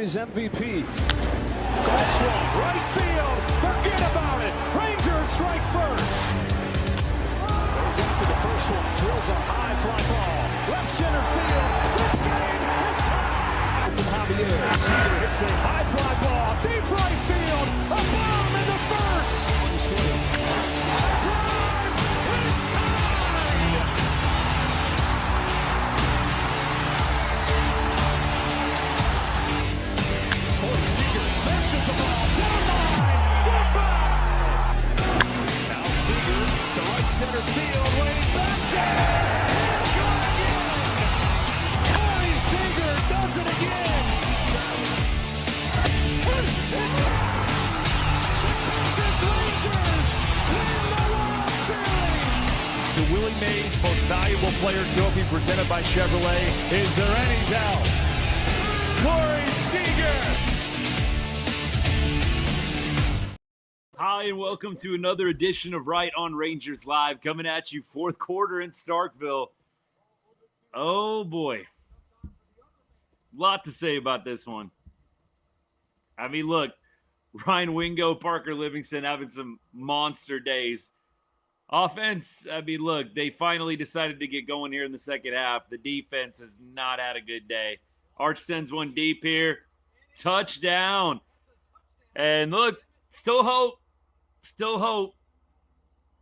His MVP. Golf swing, right field. Forget about it. Rangers strike first. Goes after the first one. Drills a high fly ball. Left center field. This game is tied. From Javier. Seager hits a high fly ball. Deep right field. A bomb into first. One swing. Drive. It's tied. Seager smashes the ball down line. Goodbye. Now Seager to right center field, way back there. Gone again. Corey Seager does it again. It's Texas Rangers win the World Series. The Willie Mays Most Valuable Player Trophy presented by Chevrolet. Is there any doubt? Corey Seager. Hi, and welcome to another edition of Right on Rangers Live, coming at you fourth quarter in Starkville. Oh, boy. Lot to say about this one. I mean, look, Ryan Wingo, Parker Livingstone having some monster days. Offense, I mean, look, they finally decided to get going here in the second half. The defense has not had a good day. Arch sends one deep here. Touchdown. And look, still hope. Still hope.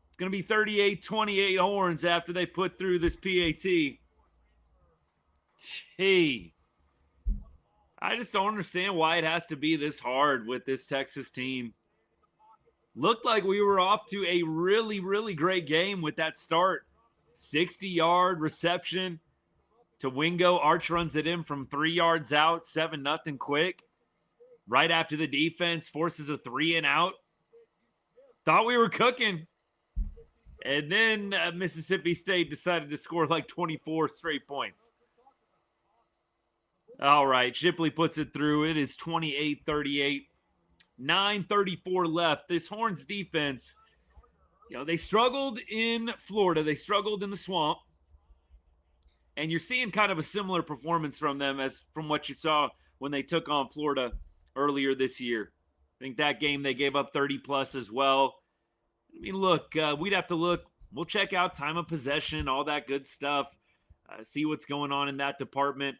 It's going to be 38-28 Horns after they put through this PAT. Gee. I just don't understand why it has to be this hard with this Texas team. Looked like we were off to a really, really great game with that start. 60-yard reception to Wingo. Arch runs it in from 3 yards out, 7-0 quick. Right after the defense forces a 3-and-out. Thought we were cooking. And then Mississippi State decided to score like 24 straight points. All right, Shipley puts it through. It is 28-38. 9:34 left. This Horns defense, they struggled in Florida. They struggled in the swamp. And you're seeing kind of a similar performance from them as from what you saw when they took on Florida earlier this year. I think that game they gave up 30-plus as well. I mean, look, we'd have to look. We'll check out time of possession, all that good stuff, see what's going on in that department.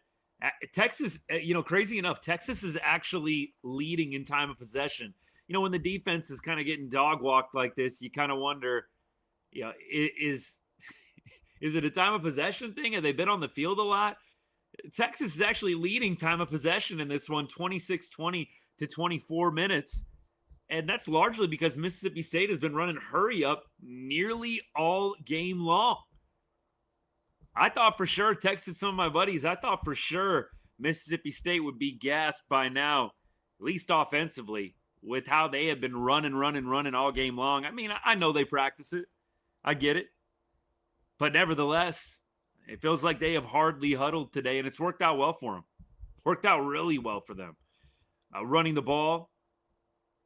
Texas, crazy enough, Texas is actually leading in time of possession. When the defense is kind of getting dog-walked like this, you kind of wonder, is it a time of possession thing? Have they been on the field a lot? Texas is actually leading time of possession in this one, 26-20 to 24 minutes. And that's largely because Mississippi State has been running hurry up nearly all game long. I thought for sure, texted some of my buddies, I thought for sure Mississippi State would be gassed by now, at least offensively, with how they have been running all game long. I mean, I know they practice it. I get it. But nevertheless, it feels like they have hardly huddled today, and it's worked out well for them. Worked out really well for them. Running the ball,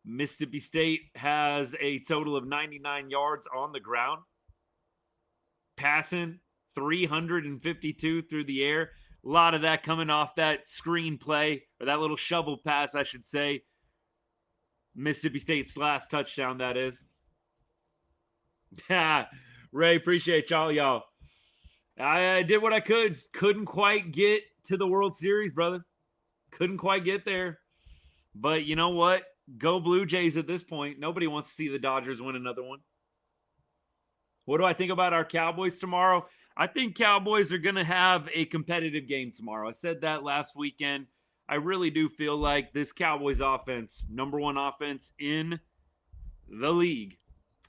Mississippi State has a total of 99 yards on the ground. Passing, 352 through the air. A lot of that coming off that screen play, or that little shovel pass, I should say. Mississippi State's last touchdown, that is. Ray, appreciate y'all. I did what I could. Couldn't quite get to the World Series, brother. Couldn't quite get there. But you know what? Go Blue Jays at this point. Nobody wants to see the Dodgers win another one. What do I think about our Cowboys tomorrow? I think Cowboys are going to have a competitive game tomorrow. I said that last weekend. I really do feel like this Cowboys offense, number one offense in the league.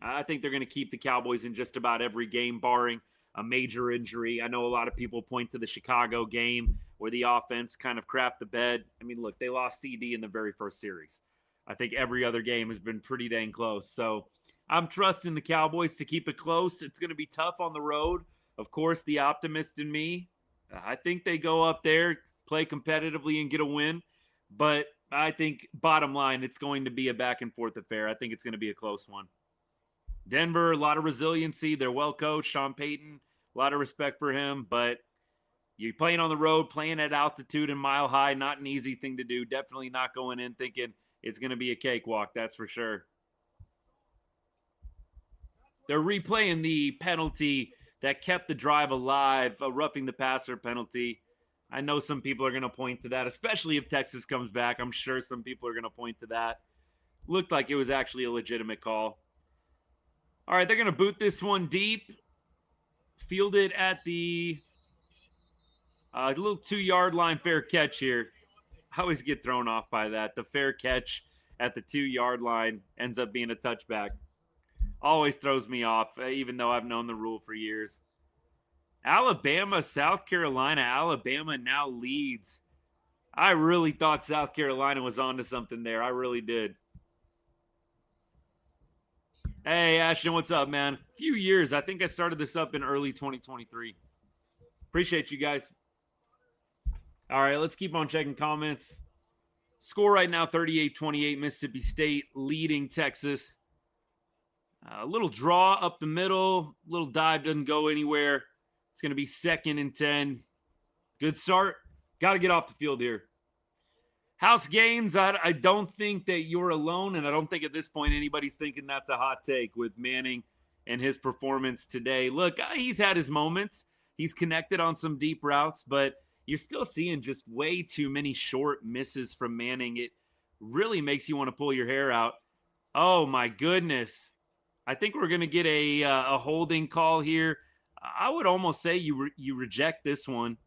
I think they're going to keep the Cowboys in just about every game, barring a major injury. I know a lot of people point to the Chicago game where the offense kind of crapped the bed. I mean, look, they lost CD in the very first series. I think every other game has been pretty dang close. So I'm trusting the Cowboys to keep it close. It's going to be tough on the road. Of course, the optimist in me, I think they go up there, play competitively, and get a win. But I think, bottom line, it's going to be a back-and-forth affair. I think it's going to be a close one. Denver, a lot of resiliency. They're well coached. Sean Payton, a lot of respect for him. But You're playing on the road, playing at altitude and mile high, not an easy thing to do. Definitely not going in thinking it's going to be a cakewalk, that's for sure. They're replaying the penalty that kept the drive alive, a roughing the passer penalty. I know some people are going to point to that, especially if Texas comes back. I'm sure some people are going to point to that. Looked like it was actually a legitimate call. All right, they're going to boot this one deep. Field it at the little 2-yard line, fair catch here. I always get thrown off by that. The fair catch at the 2-yard line ends up being a touchback. Always throws me off, even though I've known the rule for years. Alabama, South Carolina. Alabama now leads. I really thought South Carolina was onto something there. I really did. Hey, Ashton, what's up, man? Few years. I think I started this up in early 2023. Appreciate you guys. All right, let's keep on checking comments. Score right now, 38-28, Mississippi State leading Texas. A little draw up the middle. Little dive doesn't go anywhere. It's going to be 2nd and 10. Good start. Got to get off the field here. House Gaines, I don't think that you're alone, and I don't think at this point anybody's thinking that's a hot take with Manning and his performance today. Look, he's had his moments. He's connected on some deep routes, but you're still seeing just way too many short misses from Manning. It really makes you want to pull your hair out. Oh, my goodness. I think we're going to get a holding call here. I would almost say you reject this one.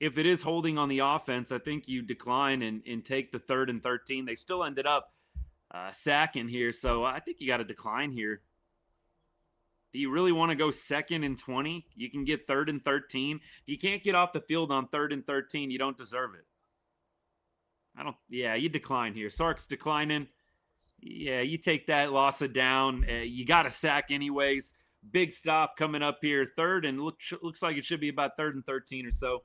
If it is holding on the offense, I think you decline and take the 3rd and 13. They still ended up sacking here, so I think you got to decline here. Do you really want to go 2nd and 20? You can get 3rd and 13. If you can't get off the field on 3rd and 13, you don't deserve it. Yeah, you decline here. Sark's declining. Yeah, you take that loss of down. You got a sack anyways. Big stop coming up here. 3rd, and looks like it should be about 3rd and 13 or so.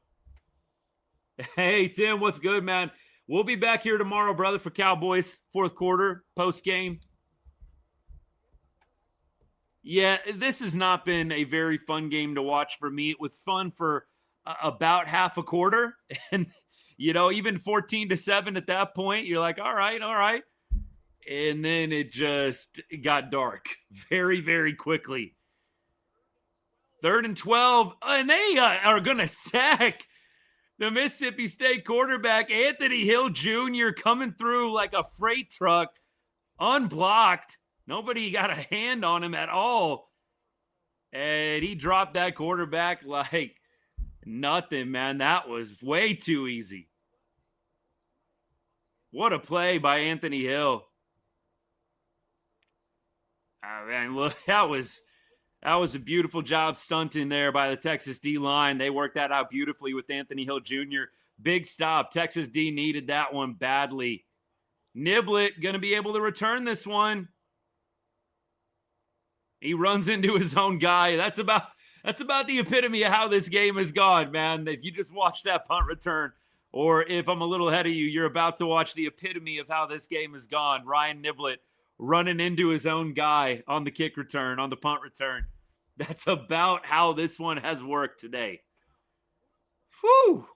Hey, Tim, what's good, man? We'll be back here tomorrow, brother, for Cowboys, 4th quarter, post-game. Yeah, this has not been a very fun game to watch for me. It was fun for about half a quarter. And, even 14-7 at that point, you're like, all right. And then it just got dark very, very quickly. 3rd and 12, and they are going to sack the Mississippi State quarterback, Anthony Hill Jr., coming through like a freight truck, unblocked. Nobody got a hand on him at all. And he dropped that quarterback like nothing, man. That was way too easy. What a play by Anthony Hill. Man, look, that was a beautiful job stunting there by the Texas D-line. They worked that out beautifully with Anthony Hill Jr. Big stop. Texas D needed that one badly. Niblett going to be able to return this one. He runs into his own guy. That's about the epitome of how this game has gone, man. If you just watch that punt return, or if I'm a little ahead of you, you're about to watch the epitome of how this game has gone. Ryan Niblett running into his own guy on the kick return, on the punt return. That's about how this one has worked today. Whew.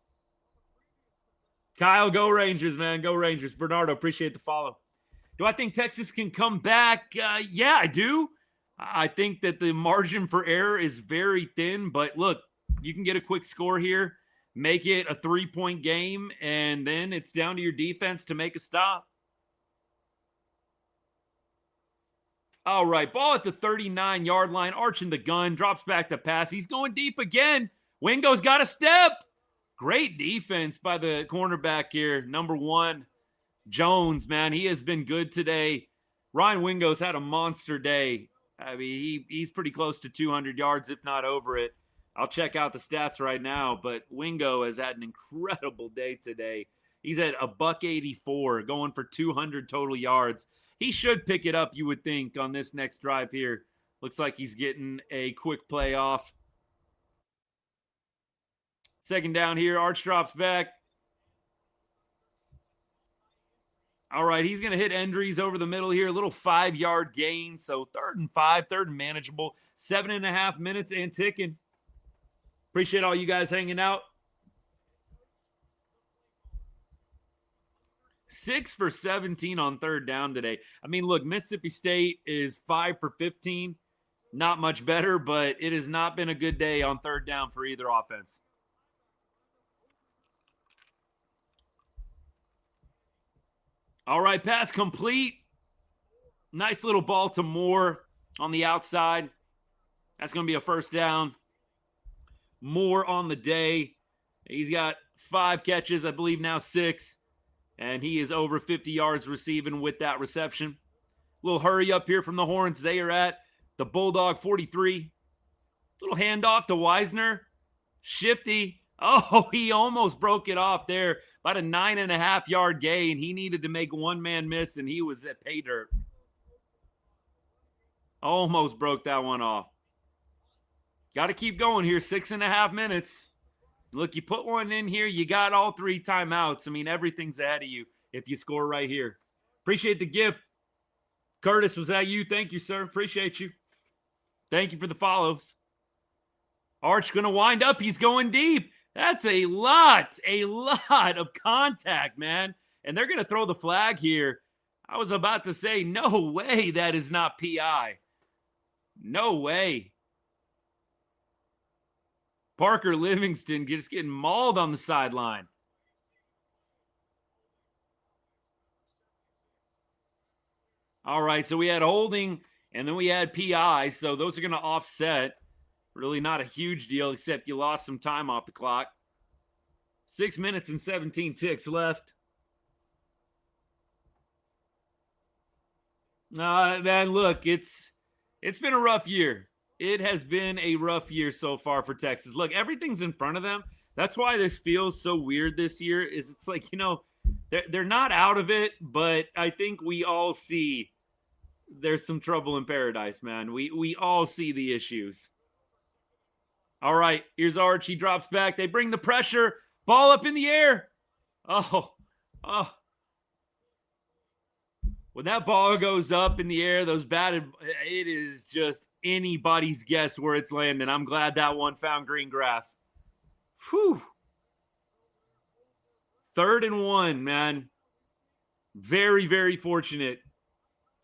Kyle, go Rangers, man. Go Rangers. Bernardo, appreciate the follow. Do I think Texas can come back? Yeah, I do. I think that the margin for error is very thin, but look, you can get a quick score here, make it a 3-point game, and then it's down to your defense to make a stop. All right, ball at the 39-yard line, arching the gun, drops back the pass. He's going deep again. Wingo's got a step. Great defense by the cornerback here, number 1, Jones, man. He has been good today. Ryan Wingo's had a monster day. I mean, he's pretty close to 200 yards, if not over it. I'll check out the stats right now, but Wingo has had an incredible day today. He's at $184, going for 200 total yards. He should pick it up, you would think, on this next drive here. Looks like he's getting a quick play off. 2nd down here. Arch drops back. All right, he's going to hit Endries over the middle here. A little 5-yard gain. So 3rd and 5, 3rd and manageable. 7.5 minutes and ticking. Appreciate all you guys hanging out. 6 for 17 on third down today. I mean, look, Mississippi State is 5 for 15. Not much better, but it has not been a good day on third down for either offense. All right, pass complete. Nice little ball to Moore on the outside. That's going to be a first down. Moore on the day. He's got 5 catches, I believe now 6. And he is over 50 yards receiving with that reception. Little hurry up here from the Horns. They are at the Bulldog 43. Little handoff to Wisner. Shifty. Oh, he almost broke it off there. About a 9.5-yard gain. He needed to make one man miss, and he was at pay dirt. Almost broke that one off. Got to keep going here. 6.5 minutes. Look, you put one in here, you got all 3 timeouts. I mean, everything's ahead of you if you score right here. Appreciate the gift. Curtis, was that you? Thank you, sir. Appreciate you. Thank you for the follows. Arch going to wind up. He's going deep. That's a lot of contact, man. And they're going to throw the flag here. I was about to say, no way that is not PI. No way. Parker Livingston just getting mauled on the sideline. All right, so we had holding, and then we had PI, so those are going to offset. Really not a huge deal, except you lost some time off the clock. 6 minutes and 17 ticks left. Man, look, it's been a rough year. It has been a rough year so far for Texas. Look, everything's in front of them. That's why this feels so weird this year. Is it's like, you know, they're not out of it, but I think we all see there's some trouble in paradise, man. We all see the issues. All right, here's Arch. He drops back. They bring the pressure. Ball up in the air. Oh. When that ball goes up in the air, those batted, it is just anybody's guess where it's landing. I'm glad that one found green grass. Whew. 3rd and 1, man. Very, very fortunate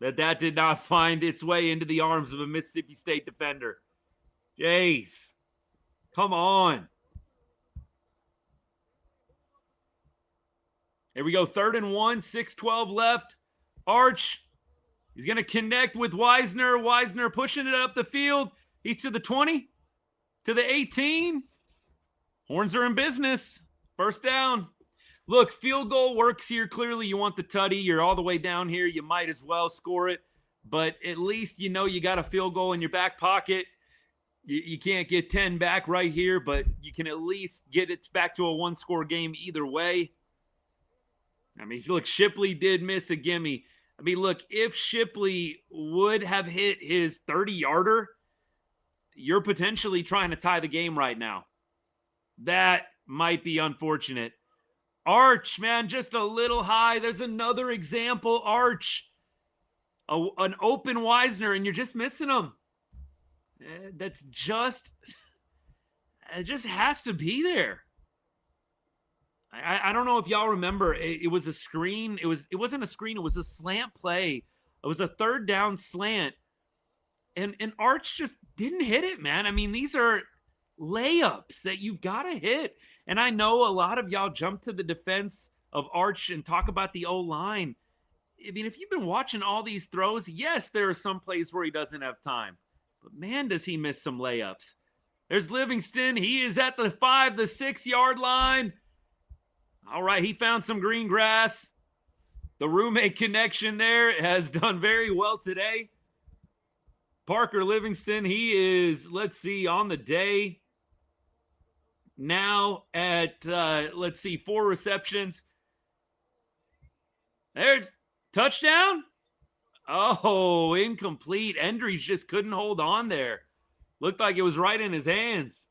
that did not find its way into the arms of a Mississippi State defender. Jeez. Come on. Here we go. 3rd and 1, 6:12 left. Arch. He's going to connect with Wisner. Wisner pushing it up the field. He's to the 20, to the 18. Horns are in business. First down. Look, field goal works here. Clearly, you want the tutty. You're all the way down here. You might as well score it. But at least you know you got a field goal in your back pocket. You can't get 10 back right here, but you can at least get it back to a one-score game either way. I mean, look, Shipley did miss a gimme. I mean, look, if Shipley would have hit his 30-yarder, you're potentially trying to tie the game right now. That might be unfortunate. Arch, man, just a little high. There's another example. Arch, an open Wisner, and you're just missing him. That's just, it just has to be there. I don't know if y'all remember. It was a screen. It wasn't a screen. It was a slant play. It was a 3rd down slant. And Arch just didn't hit it, man. I mean, these are layups that you've got to hit. And I know a lot of y'all jump to the defense of Arch and talk about the O-line. I mean, if you've been watching all these throws, yes, there are some plays where he doesn't have time. But, man, does he miss some layups. There's Livingston. He is at the 5, the 6-yard line. All right, he found some green grass. The roommate connection there has done very well today. Parker Livingston, he is, let's see, on the day now at, 4 receptions. There's touchdown. Oh, incomplete. Endries just couldn't hold on there. Looked like it was right in his hands.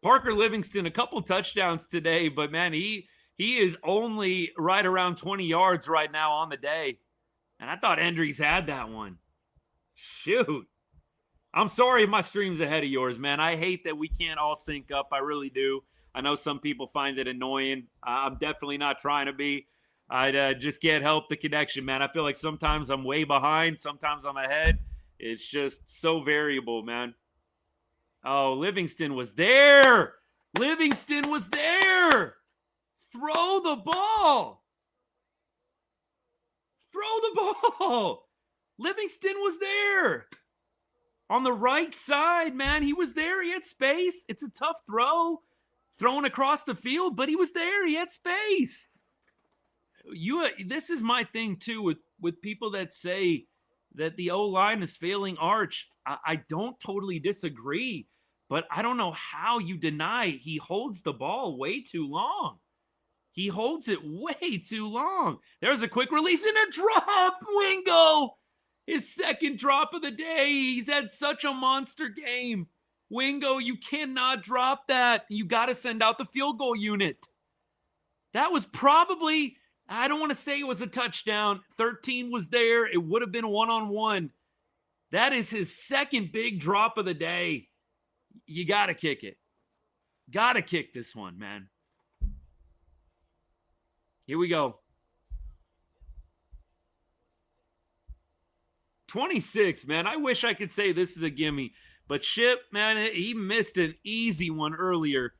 Parker Livingston, a couple touchdowns today, but, man, he is only right around 20 yards right now on the day. And I thought Endries had that one. Shoot. I'm sorry if my stream's ahead of yours, man. I hate that we can't all sync up. I really do. I know some people find it annoying. I'm definitely not trying to be. I just can't help the connection, man. I feel like sometimes I'm way behind, sometimes I'm ahead. It's just so variable, man. Oh, Livingston was there. Livingston was there. Throw the ball. Throw the ball. Livingston was there. On the right side, man. He was there. He had space. It's a tough throw. Throwing across the field, but he was there. He had space. This is my thing, too, with people that say that the O-line is failing Arch. I don't totally disagree, but I don't know how you deny he holds the ball way too long. He holds it way too long. There's a quick release and a drop. Wingo, his second drop of the day. He's had such a monster game. Wingo, you cannot drop that. You got to send out the field goal unit. That was probably, I don't want to say it was a touchdown. 13 was there. It would have been one-on-one. That is his second big drop of the day. You got to kick it. Got to kick this one, man. Here we go. 26, man. I wish I could say this is a gimme. But Ship, man, he missed an easy one earlier.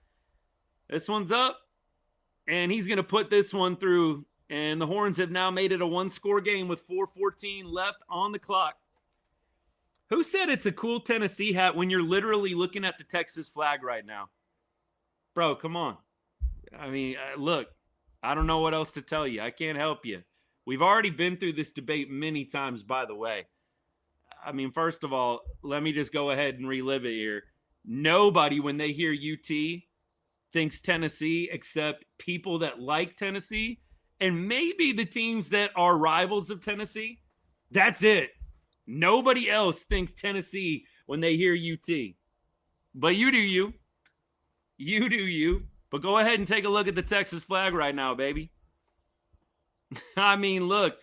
This one's up, and he's going to put this one through. And the Horns have now made it a one-score game with 4:14 left on the clock. Who said it's a cool Tennessee hat when you're literally looking at the Texas flag right now? Bro, come on. I mean, look, I don't know what else to tell you. I can't help you. We've already been through this debate many times, by the way. I mean, first of all, let me just go ahead and relive it here. Nobody, when they hear UT, thinks Tennessee except people that like Tennessee and maybe the teams that are rivals of Tennessee. That's it. Nobody else thinks Tennessee when they hear UT. But you do you. You do you. But go ahead and take a look at the Texas flag right now, baby. I mean, look.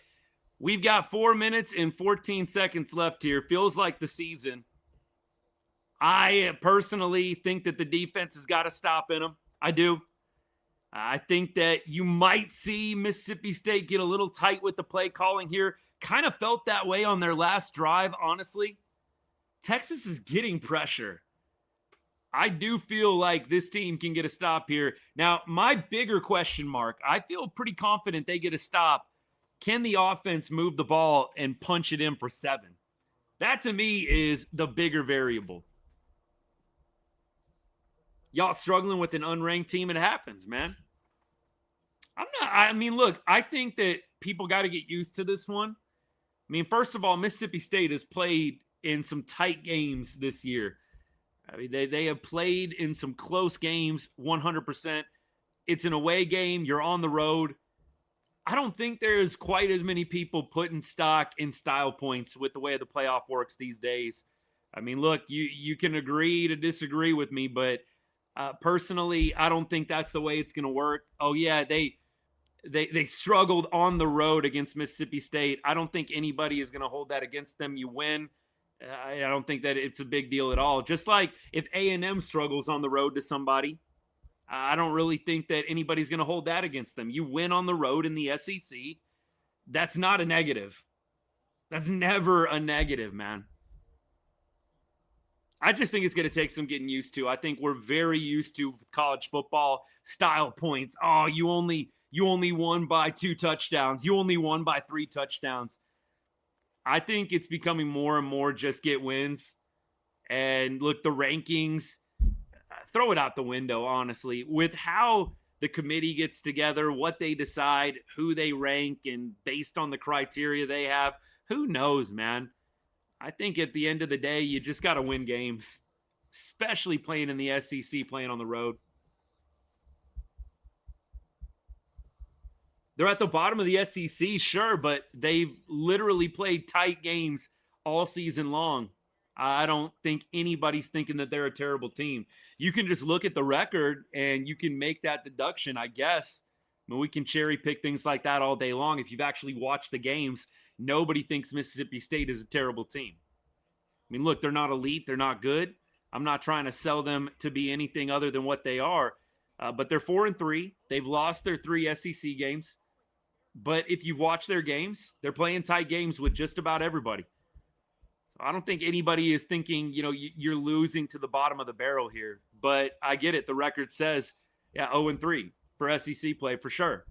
We've got 4 minutes and 14 seconds left here. Feels like the season. I personally think that the defense has got to stop in them. I do. I think that you might see Mississippi State get a little tight with the play calling here. Kind of felt that way on their last drive, honestly. Texas is getting pressure. I do feel like this team can get a stop here. Now, my bigger question mark, I feel pretty confident they get a stop. Can the offense move the ball and punch it in for 7? That, to me, is the bigger variable. Y'all struggling with an unranked team, it happens, man. Look, I think that people got to get used to this one. I mean, first of all, Mississippi State has played in some tight games this year. I mean, they have played in some close games, 100%. It's an away game. You're on the road. I don't think there's quite as many people putting stock in style points with the way the playoff works these days. I mean, look, you can agree to disagree with me, but personally, I don't think that's the way it's going to work. Oh, yeah, they struggled on the road against Mississippi State. I don't think anybody is going to hold that against them. You win. I don't think that it's a big deal at all. Just like if A&M struggles on the road to somebody, I don't really think that anybody's going to hold that against them. You win on the road in the SEC. That's not a negative. That's never a negative, man. I just think it's going to take some getting used to. I think we're very used to college football style points. Oh, you only won by 2 touchdowns. You only won by 3 touchdowns. I think it's becoming more and more just get wins. And look, the rankings, throw it out the window, honestly. With how the committee gets together, what they decide, who they rank, and based on the criteria they have, who knows, man? I think at the end of the day, you just got to win games, especially playing in the SEC, playing on the road. They're at the bottom of the SEC, sure, but they've literally played tight games all season long. I don't think anybody's thinking that they're a terrible team. You can just look at the record and you can make that deduction, I guess. I mean, we can cherry pick things like that all day long. If you've actually watched the games, nobody thinks Mississippi State is a terrible team. mean, look, they're not elite. They're not good. I'm not trying to sell them to be anything other than what they are. But they're 4-3. They've lost their 3 SEC games. But if you've watched their games, they're playing tight games with just about everybody. I don't think anybody is thinking, you're losing to the bottom of the barrel here. But I get it. The record says, 0-3 for SEC play for sure.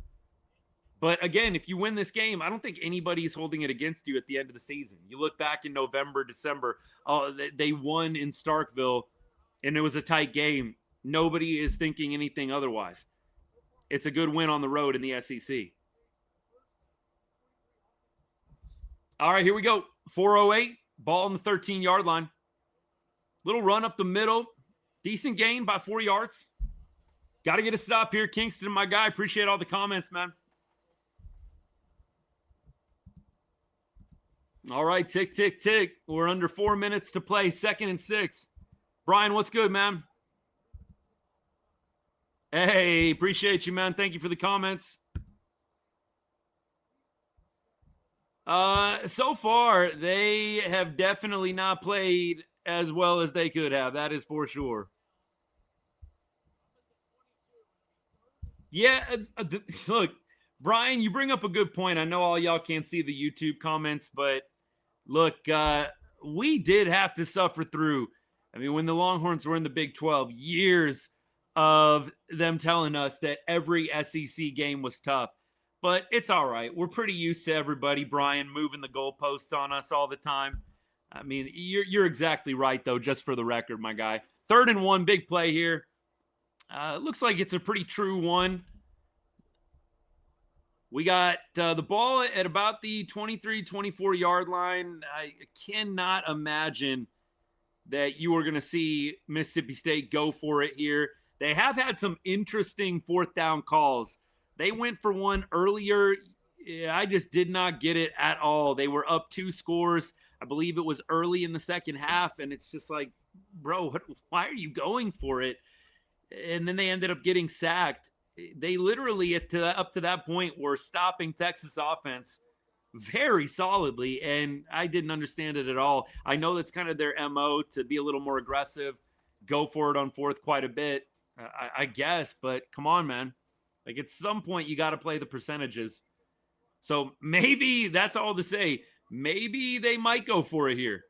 But again, if you win this game, I don't think anybody is holding it against you at the end of the season. You look back in November, December, they won in Starkville, and it was a tight game. Nobody is thinking anything otherwise. It's a good win on the road in the SEC. All right, here we go. 4:08, ball on the 13-yard line. Little run up the middle. Decent gain by 4 yards. Got to get a stop here. Kingston, my guy, appreciate all the comments, man. All right, tick, tick, tick. We're under 4 minutes to play, 2nd and 6. Brian, what's good, man? Hey, appreciate you, man. Thank you for the comments. So far, they have definitely not played as well as they could have. That is for sure. Yeah, look, Brian, you bring up a good point. I know all y'all can't see the YouTube comments, but look, we did have to suffer through. I mean, when the Longhorns were in the Big 12, years of them telling us that every SEC game was tough. But it's all right. We're pretty used to everybody, Brian, moving the goalposts on us all the time. I mean, you're exactly right, though, just for the record, my guy. 3rd and 1, big play here. Looks like it's a pretty true one. We got the ball at about the 23, 24-yard line. I cannot imagine that you are going to see Mississippi State go for it here. They have had some interesting 4th down calls. They went for one earlier. I just did not get it at all. They were up 2 scores. I believe it was early in the second half, and it's just like, bro, why are you going for it? And then they ended up getting sacked. They literally, up to that point, were stopping Texas offense very solidly, and I didn't understand it at all. I know that's kind of their MO, to be a little more aggressive, go for it on 4th quite a bit, I guess, but come on, man. Like, at some point, you got to play the percentages. So maybe that's all to say. Maybe they might go for it here.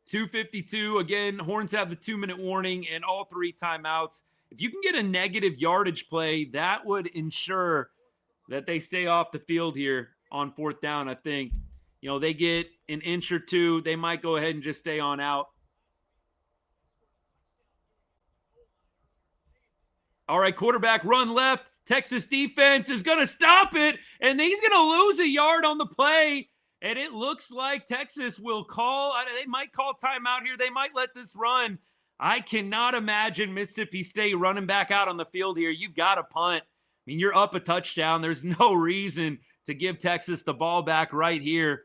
2:52. Again, Horns have the 2-minute warning and all 3 timeouts. If you can get a negative yardage play, that would ensure that they stay off the field here on 4th down. I think, they get an inch or 2. They might go ahead and just stay on out. All right, quarterback run left. Texas defense is going to stop it, and he's going to lose a yard on the play. And it looks like Texas will they might call timeout here. They might let this run. I cannot imagine Mississippi State running back out on the field here. You've got to punt. I mean, you're up a touchdown. There's no reason to give Texas the ball back right here.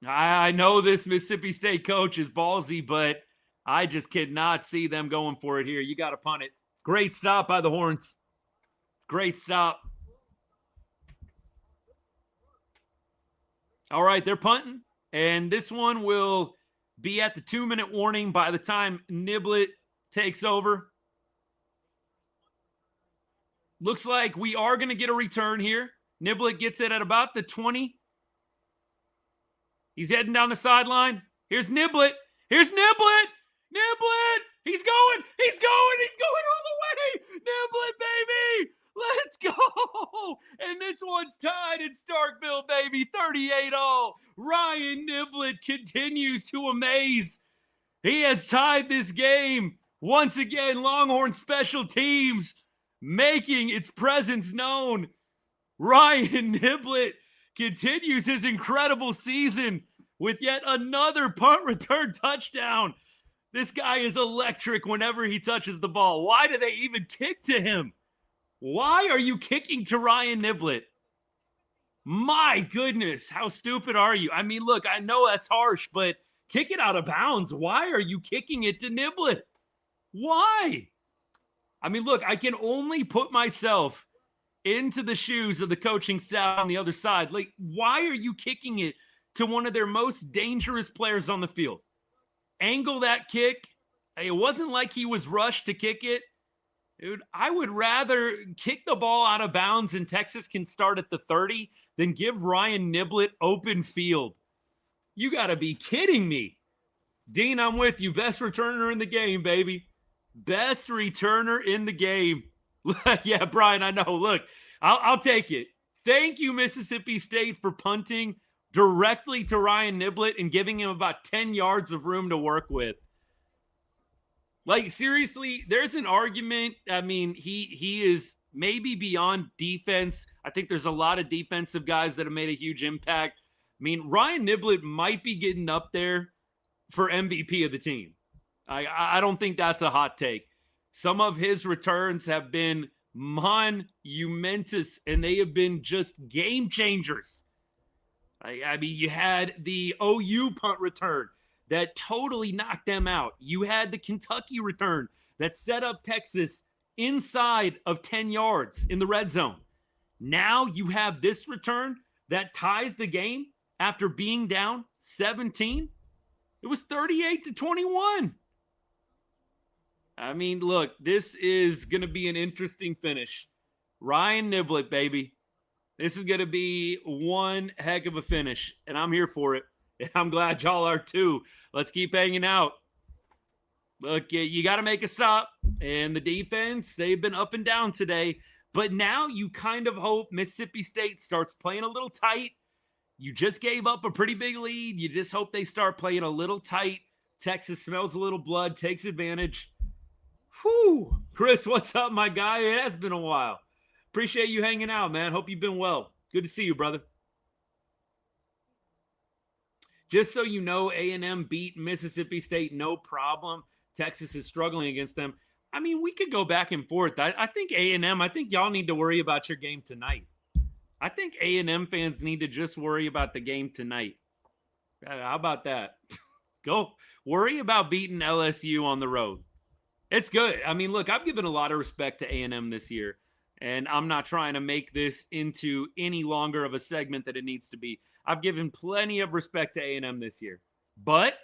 I know this Mississippi State coach is ballsy, but I just cannot see them going for it here. You got to punt it. Great stop by the Horns. Great stop. All right, they're punting, and this one will be at the 2-minute warning by the time Niblett takes over. Looks like we are going to get a return here. Niblett gets it at about the 20. He's heading down the sideline. Here's Niblett. Here's Niblett. Niblett. He's going. He's going all the way. Niblett, baby. Let's go. And this one's tied in Starkville, baby. 38-all. Ryan Niblett continues to amaze. He has tied this game. Once again, Longhorn special teams making its presence known. Ryan Niblett continues his incredible season with yet another punt return touchdown. This guy is electric whenever he touches the ball. Why do they even kick to him? Why are you kicking to Ryan Niblett? My goodness, how stupid are you? I mean, look, I know that's harsh, but kick it out of bounds. Why are you kicking it to Niblett? Why? I mean, look, I can only put myself into the shoes of the coaching staff on the other side. Like, why are you kicking it to one of their most dangerous players on the field. Angle that kick. It wasn't like he was rushed to kick it. Dude, I would rather kick the ball out of bounds and Texas can start at the 30 than give Ryan Niblett open field. You got to be kidding me. Dean, I'm with you. Best returner in the game, baby. Best returner in the game. Yeah, Brian, I know. Look, I'll take it. Thank you, Mississippi State, for punting directly to Ryan Niblett and giving him about 10 yards of room to work with. Like, seriously, there's an argument. I mean, he is maybe beyond defense. I think there's a lot of defensive guys that have made a huge impact. I mean, Ryan Niblett might be getting up there for MVP of the team. I don't think that's a hot take. Some of his returns have been monumentous, and they have been just game changers. I mean, you had the OU punt return that totally knocked them out. You had the Kentucky return that set up Texas inside of 10 yards in the red zone. Now you have this return that ties the game after being down 17. It was 38-21. I mean, look, this is going to be an interesting finish. Ryan Niblett, baby. This is going to be one heck of a finish, and I'm here for it. And I'm glad y'all are too. Let's keep hanging out. Look, you got to make a stop. And the defense, they've been up and down today. But now you kind of hope Mississippi State starts playing a little tight. You just gave up a pretty big lead. You just hope they start playing a little tight. Texas smells a little blood, takes advantage. Whew. Chris, what's up, my guy? It has been a while. Appreciate you hanging out, man. Hope you've been well. Good to see you, brother. Just so you know, A&M beat Mississippi State, no problem. Texas is struggling against them. I mean, we could go back and forth. I think I think y'all need to worry about your game tonight. I think A&M fans need to just worry about the game tonight. How about that? Go worry about beating LSU on the road. It's good. I mean, look, I've given a lot of respect to A&M this year, and I'm not trying to make this into any longer of a segment that it needs to be. I've given plenty of respect to A&M this year. But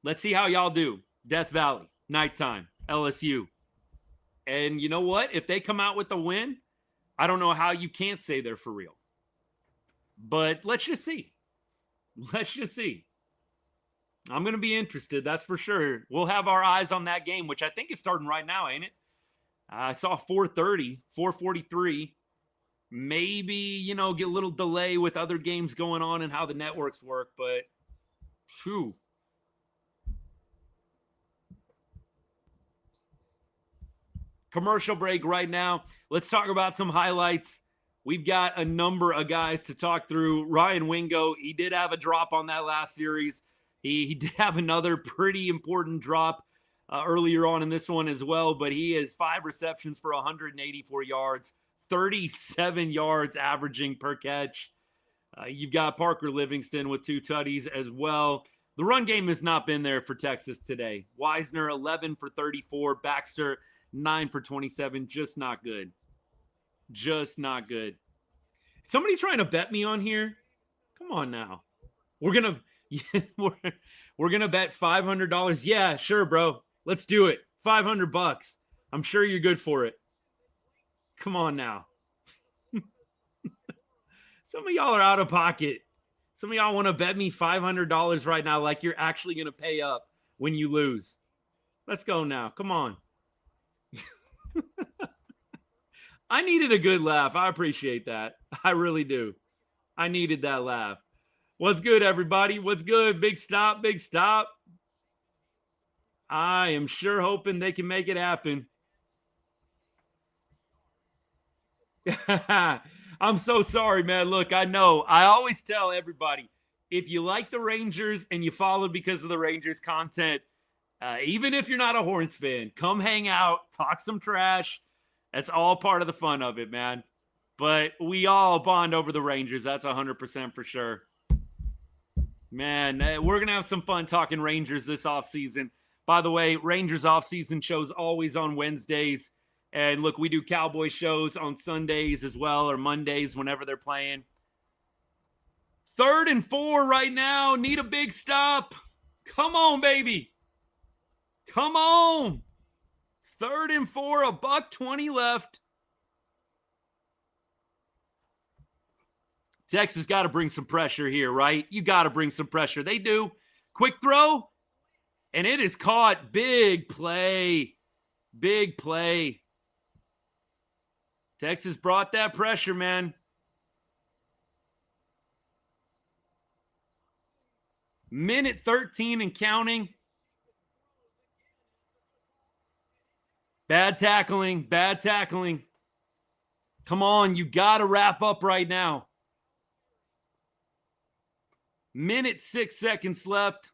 let's see how y'all do. Death Valley, nighttime, LSU. And you know what? If they come out with a win, I don't know how you can't say they're for real. But let's just see. Let's just see. I'm going to be interested, that's for sure. We'll have our eyes on that game, which I think is starting right now, ain't it? I saw 4:30, 4:43. Maybe, get a little delay with other games going on and how the networks work, but phew. Commercial break right now. Let's talk about some highlights. We've got a number of guys to talk through. Ryan Wingo, he did have a drop on that last series. He did have another pretty important drop earlier on in this one as well, but he has 5 receptions for 184 yards, 37 yards averaging per catch. You've got Parker Livingston with 2 tutties as well. The run game has not been there for Texas today. Wisner, 11 for 34. Baxter, 9 for 27. Just not good. Just not good. Somebody trying to bet me on here? Come on now. We're going to bet $500. Yeah, sure, bro. Let's do it. $500. I'm sure you're good for it. Come on now. Some of y'all are out of pocket. Some of y'all want to bet me $500 right now like you're actually going to pay up when you lose. Let's go now. Come on. I needed a good laugh. I appreciate that. I really do. I needed that laugh. What's good, everybody? What's good? Big stop, big stop. I am sure hoping they can make it happen. I'm so sorry, man. Look, I know. I always tell everybody, if you like the Rangers and you follow because of the Rangers content, even if you're not a Horns fan, come hang out, talk some trash. That's all part of the fun of it, man. But we all bond over the Rangers. That's 100% for sure. Man, we're going to have some fun talking Rangers this offseason. By the way, Rangers offseason shows always on Wednesdays. And look, we do Cowboy shows on Sundays as well, or Mondays, whenever they're playing. 3rd and 4 right now. Need a big stop. Come on, baby. Come on. 3rd and 4, $1:20 left. Texas got to bring some pressure here, right? You got to bring some pressure. They do. Quick throw, and it is caught. Big play. Big play. Texas brought that pressure, man. Minute 13 and counting. Bad tackling. Bad tackling. Come on, you got to wrap up right now. Minute 6 seconds left.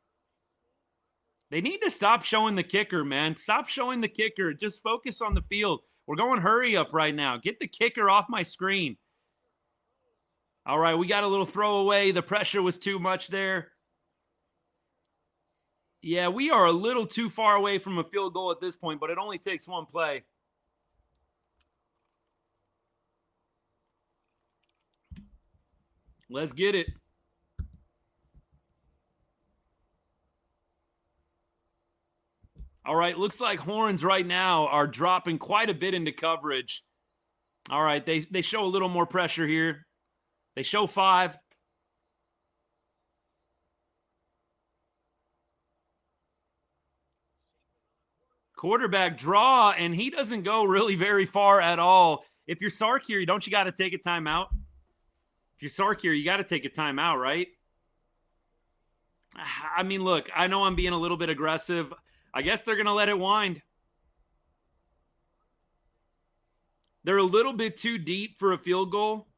They need to stop showing the kicker, man. Stop showing the kicker. Just focus on the field. We're going hurry up right now. Get the kicker off my screen. All right, we got a little throwaway. The pressure was too much there. Yeah, we are a little too far away from a field goal at this point, but it only takes one play. Let's get it. All right, looks like Horns right now are dropping quite a bit into coverage. All right, they show a little more pressure here. They show 5. Quarterback draw, and he doesn't go really very far at all. If you're Sark here, don't you got to take a timeout? If you're Sark here, you got to take a timeout, right? I mean, look, I know I'm being a little bit aggressive. I guess they're going to let it wind. They're a little bit too deep for a field goal.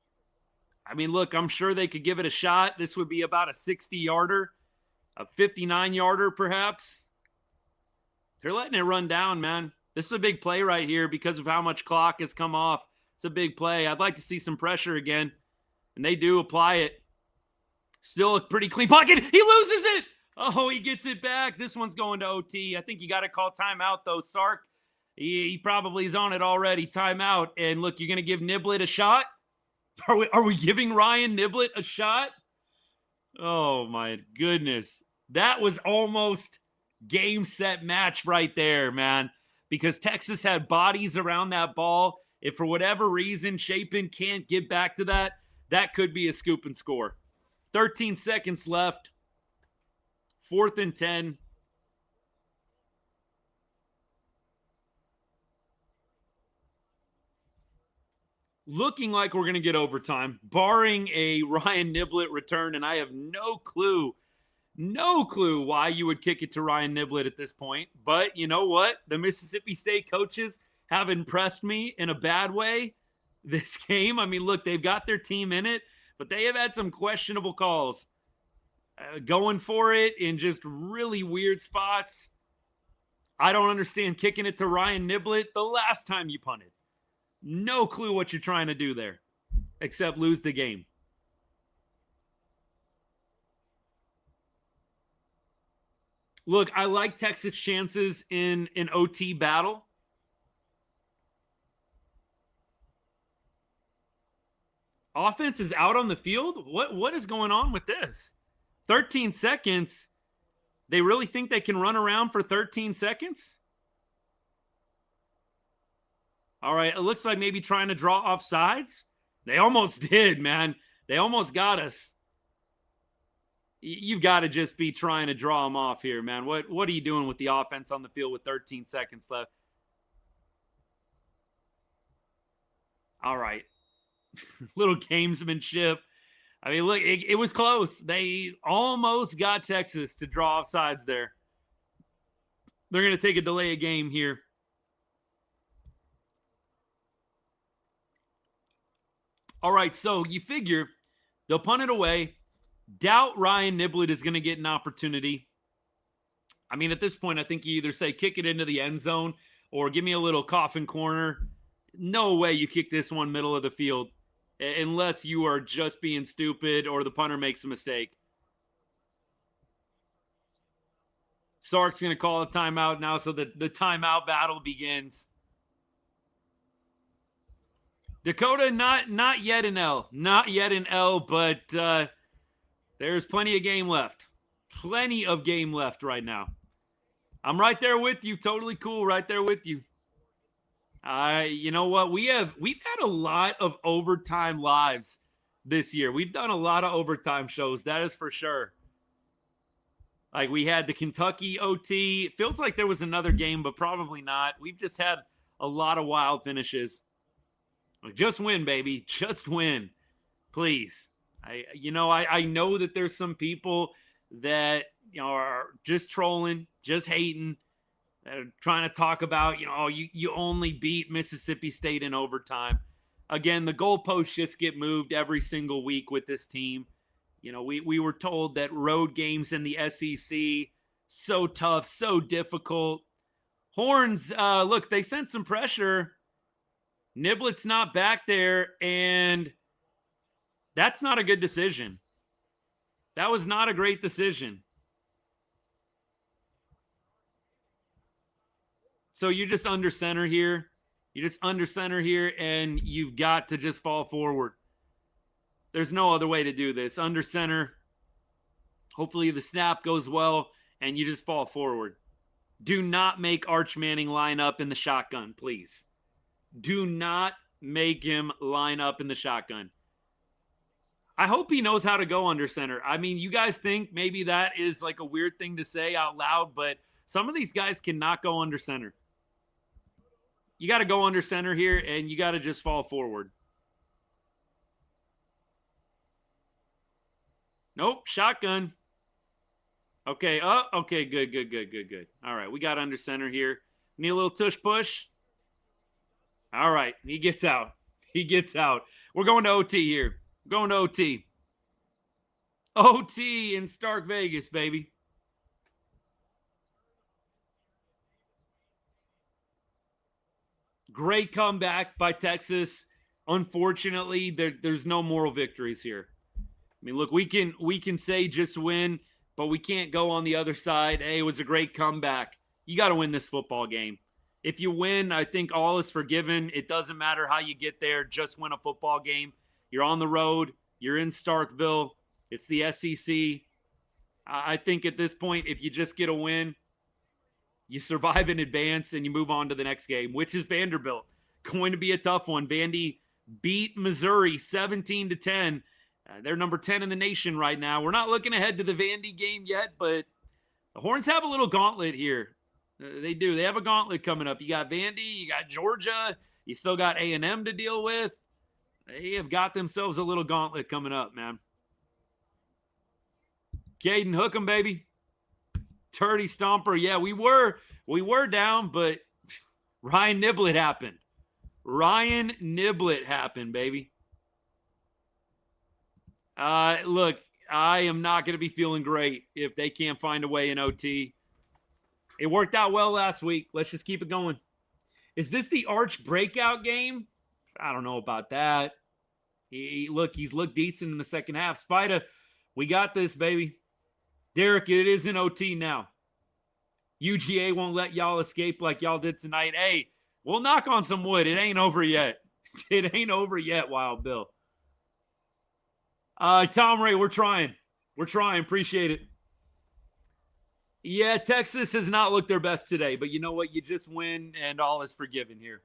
I mean, look, I'm sure they could give it a shot. This would be about a 60-yarder, a 59-yarder perhaps. They're letting it run down, man. This is a big play right here because of how much clock has come off. It's a big play. I'd like to see some pressure again, and they do apply it. Still a pretty clean pocket. He loses it. Oh, he gets it back. This one's going to OT. I think you got to call timeout, though, Sark. He probably is on it already. Timeout. And look, you're going to give Niblett a shot? Are we giving Ryan Niblett a shot? Oh, my goodness. That was almost game, set, match right there, man. Because Texas had bodies around that ball. If for whatever reason Chapin can't get back to that, that could be a scoop and score. 13 seconds left. 4th and 10. Looking like we're going to get overtime, barring a Ryan Niblett return, and I have no clue why you would kick it to Ryan Niblett at this point. But you know what? The Mississippi State coaches have impressed me in a bad way this game. I mean, look, they've got their team in it, but they have had some questionable calls. Going for it in just really weird spots. I don't understand kicking it to Ryan Niblett the last time you punted. No clue what you're trying to do there, except lose the game. Look, I like Texas' chances in an OT battle. Offense is out on the field? What is going on with this? 13 seconds. They really think they can run around for 13 seconds? All right, it looks like maybe trying to draw off sides. They almost did, man. They almost got us. You've got to just be trying to draw them off here, man. What are you doing with the offense on the field with 13 seconds left? All right. Little gamesmanship. I mean, look, it was close. They almost got Texas to draw off sides there. They're going to take a delay of game here. All right, so you figure they'll punt it away. Doubt Ryan Niblett is going to get an opportunity. I mean, at this point, I think you either say kick it into the end zone or give me a little coffin corner. No way you kick this one middle of the field unless you are just being stupid or the punter makes a mistake. Sark's going to call a timeout now, so the timeout battle begins. Dakota, not yet an L. Not yet an L, but There's plenty of game left. Plenty of game left right now. I'm right there with you. Totally cool. Right there with you. You know what? We've had a lot of overtime lives this year. We've done a lot of overtime shows. That is for sure. Like we had the Kentucky OT. It feels like there was another game, but probably not. We've just had a lot of wild finishes. Just win, baby. Just win. Please. I know that there's some people that, are just trolling, just hating, that are trying to talk about, you only beat Mississippi State in overtime. Again, the goalposts just get moved every single week with this team. We were told that road games in the SEC, so tough, so difficult. Horns, look, they sent some pressure. Niblett's not back there, and that's not a good decision. That was not a great decision. So you're just under center here. You're just under center here, and you've got to just fall forward. There's no other way to do this. Under center. Hopefully the snap goes well, and you just fall forward. Do not make Arch Manning line up in the shotgun, please. Do not make him line up in the shotgun. I hope he knows how to go under center. I mean, you guys think maybe that is like a weird thing to say out loud, but some of these guys cannot go under center. You got to go under center here, and you got to just fall forward. Nope, shotgun. Okay, okay, good. All right, we got under center here. Need a little tush push. All right, he gets out. He gets out. We're going to OT here. We're going to OT. OT in Stark Vegas, baby. Great comeback by Texas. Unfortunately, there's no moral victories here. I mean, look, we can say just win, but we can't go on the other side. Hey, it was a great comeback. You got to win this football game. If you win, I think all is forgiven. It doesn't matter how you get there. Just win a football game. You're on the road. You're in Starkville. It's the SEC. I think at this point, if you just get a win, you survive in advance and you move on to the next game, which is Vanderbilt. Going to be a tough one. Vandy beat Missouri 17-10. They're number 10 in the nation right now. We're not looking ahead to the Vandy game yet, but the Horns have a little gauntlet here. They do. They have a gauntlet coming up. You got Vandy, you got Georgia, you still got A&M to deal with. They have got themselves a little gauntlet coming up, man. Caden, hook 'em, baby. Turdy Stomper. Yeah, we were down, but Ryan Niblett happened. Ryan Niblett happened, baby. Look, I am not going to be feeling great if they can't find a way in OT. It worked out well last week. Let's just keep it going. Is this the Arch breakout game? I don't know about that. He's looked decent in the second half. Spida, we got this, baby. Derek, it is in OT now. UGA won't let y'all escape like y'all did tonight. Hey, we'll knock on some wood. It ain't over yet. It ain't over yet, Wild Bill. Tom Ray, we're trying. We're trying. Appreciate it. Yeah, Texas has not looked their best today, but you know what? You just win, and all is forgiven here.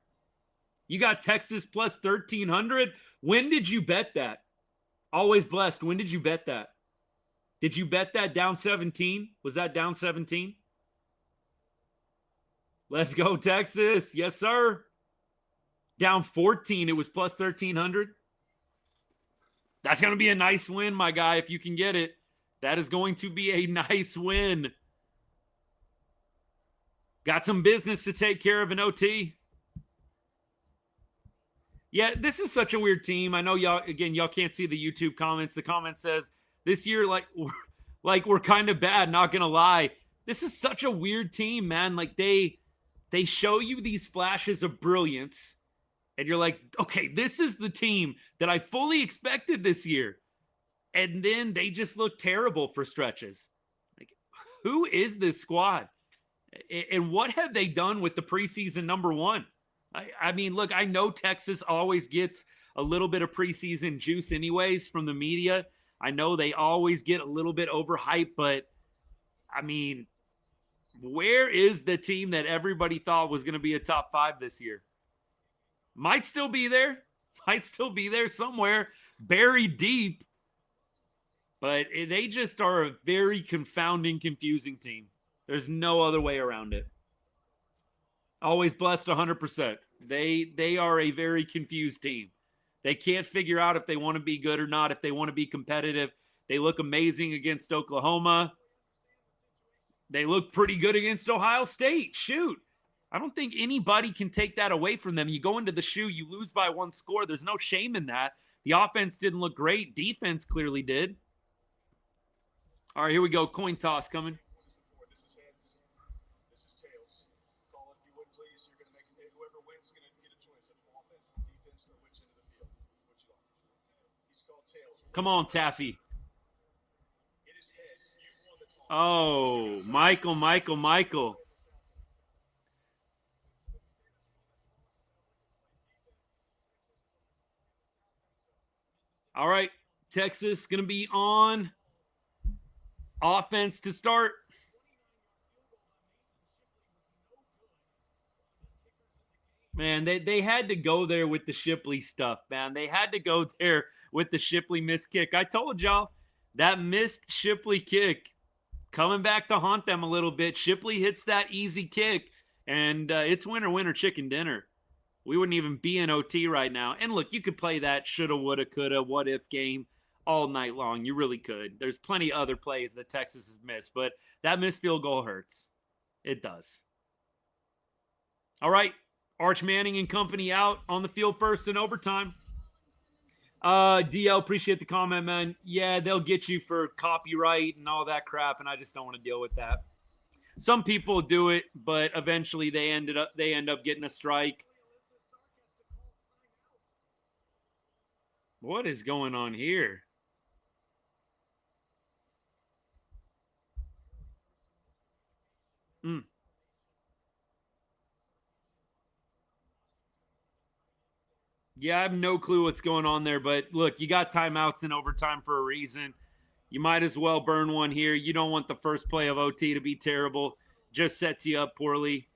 You got Texas plus 1,300. When did you bet that? Always blessed. When did you bet that? Did you bet that down 17? Was that down 17? Let's go, Texas. Yes, sir. Down 14. It was plus 1,300. That's going to be a nice win, my guy, if you can get it. That is going to be a nice win. Got some business to take care of in OT. Yeah, this is such a weird team. I know y'all can't see the YouTube comments. The comment says, this year, we're kind of bad, not going to lie. This is such a weird team, man. Like, they show you these flashes of brilliance, and you're like, okay, this is the team that I fully expected this year. And then they just look terrible for stretches. Like, who is this squad? And what have they done with the preseason number one? I mean, look, I know Texas always gets a little bit of preseason juice anyways from the media. I know they always get a little bit overhyped, but I mean, where is the team that everybody thought was going to be a top 5 this year? Might still be there. Might still be there somewhere, buried deep. But they just are a very confounding, confusing team. There's no other way around it. Always blessed 100%. They are a very confused team. They can't figure out if they want to be good or not, if they want to be competitive. They look amazing against Oklahoma. They look pretty good against Ohio State. Shoot. I don't think anybody can take that away from them. You go into the shoe, you lose by 1 score. There's no shame in that. The offense didn't look great. Defense clearly did. All right, here we go. Coin toss coming. This is heads. This is tails. Call it if you would, please. You're going to make it. Whoever wins is going to get a choice of offense, defense, or which end of the field. Which you want? He's called tails. Come on, Taffy. It is heads. You won the toss. Oh, Michael. All right, Texas going to be on offense to start. Man, they had to go there with the Shipley stuff, man. They had to go there with the Shipley missed kick. I told y'all, that missed Shipley kick coming back to haunt them a little bit. Shipley hits that easy kick, and it's winner, chicken dinner. We wouldn't even be in OT right now. And look, you could play that shoulda, woulda, coulda, what if game all night long. You really could. There's plenty of other plays that Texas has missed, but that missed field goal hurts. It does. All right. Arch Manning and company out on the field first in overtime. DL, appreciate the comment, man. Yeah, they'll get you for copyright and all that crap, and I just don't want to deal with that. Some people do it, but eventually they end up getting a strike. What is going on here? Yeah, I have no clue what's going on there, but look, you got timeouts in overtime for a reason. You might as well burn one here. You don't want the first play of OT to be terrible. Just sets you up poorly.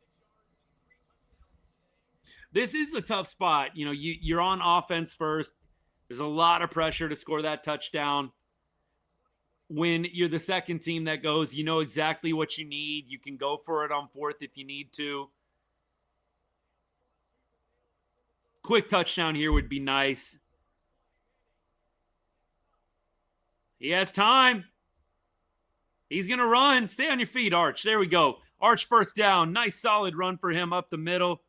This is a tough spot. You know, you're on offense first. There's a lot of pressure to score that touchdown. When you're the second team that goes, you know exactly what you need. You can go for it on 4th if you need to. Quick touchdown here would be nice. He has time. He's going to run. Stay on your feet, Arch. There we go. Arch first down. Nice solid run for him up the middle.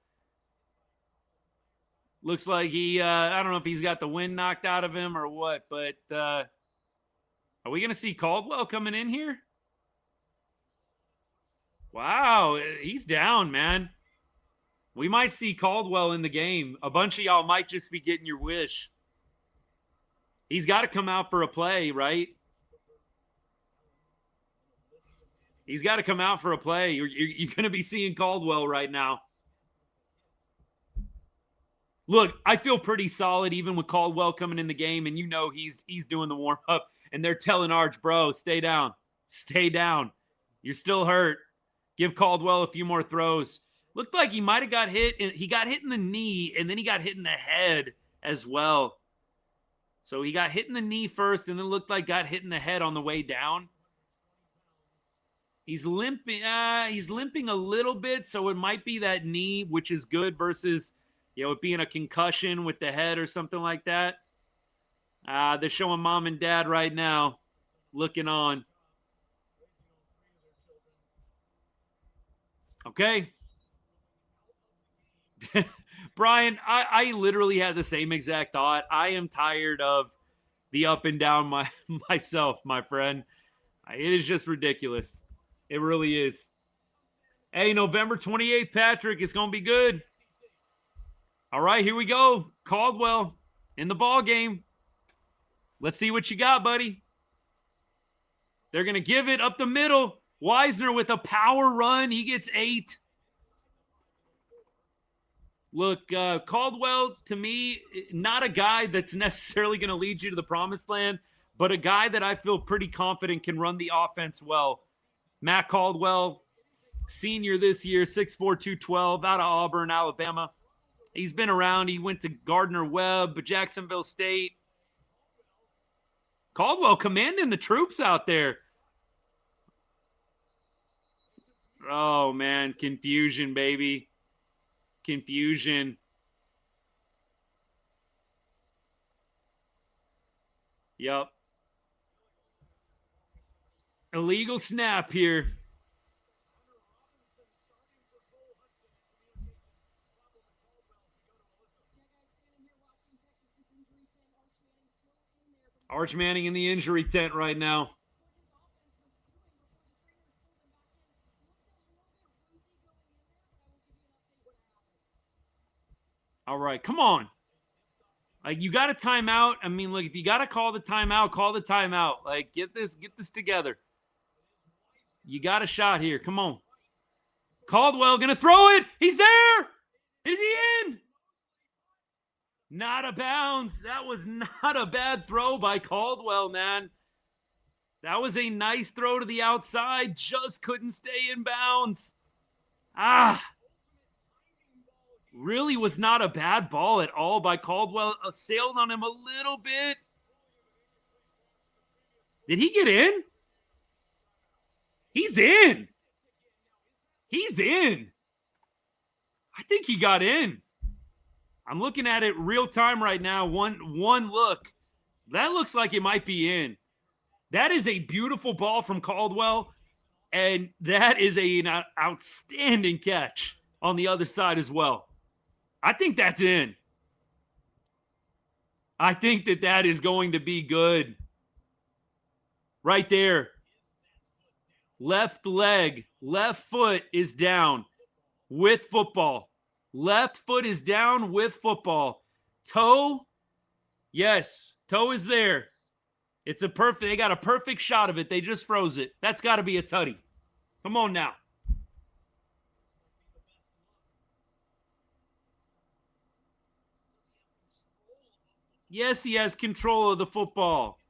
Looks like he, I don't know if he's got the wind knocked out of him or what, but are we going to see Caldwell coming in here? Wow, he's down, man. We might see Caldwell in the game. A bunch of y'all might just be getting your wish. He's got to come out for a play, right? He's got to come out for a play. You're going to be seeing Caldwell right now. Look, I feel pretty solid even with Caldwell coming in the game, and you know he's doing the warm-up, and they're telling Arch, bro, stay down. Stay down. You're still hurt. Give Caldwell a few more throws. Looked like he might have got hit. He got hit in the knee, and then he got hit in the head as well. So he got hit in the knee first, and then looked like got hit in the head on the way down. He's limping. He's limping a little bit, so it might be that knee, which is good versus, you know, it being a concussion with the head or something like that. They're showing mom and dad right now, looking on. Okay. Brian, I literally had the same exact thought. I am tired of the up and down myself, my friend. It is just ridiculous. It really is. Hey, November 28th, Patrick, it's going to be good. All right, here we go. Caldwell in the ball game. Let's see what you got, buddy. They're going to give it up the middle. Wisner with a power run. He gets 8. Look, Caldwell, to me, not a guy that's necessarily going to lead you to the promised land, but a guy that I feel pretty confident can run the offense well. Matt Caldwell, senior this year, 6'4", 212, out of Auburn, Alabama. He's been around. He went to Gardner-Webb, Jacksonville State. Caldwell commanding the troops out there. Oh, man, confusion, baby. Confusion. Yep. Illegal snap here. Arch Manning in the injury tent right now. All right, come on. Like, you got a timeout. I mean, look, if you got to call the timeout, call the timeout. Like, get this together. You got a shot here. Come on. Caldwell going to throw it. He's there. Is he in? Not a bounce. That was not a bad throw by Caldwell, man. That was a nice throw to the outside. Just couldn't stay in bounds. Really was not a bad ball at all by Caldwell. Sailed on him a little bit. Did he get in? He's in. He's in. I think he got in. I'm looking at it real time right now. One look. That looks like it might be in. That is a beautiful ball from Caldwell, and that is an outstanding catch on the other side as well. I think that's in. I think that is going to be good. Right there. Left leg, left foot is down with football. Left foot is down with football. Toe, yes, toe is there. It's a perfect, they got a perfect shot of it. They just froze it. That's got to be a tutty. Come on now. Yes, he has control of the football.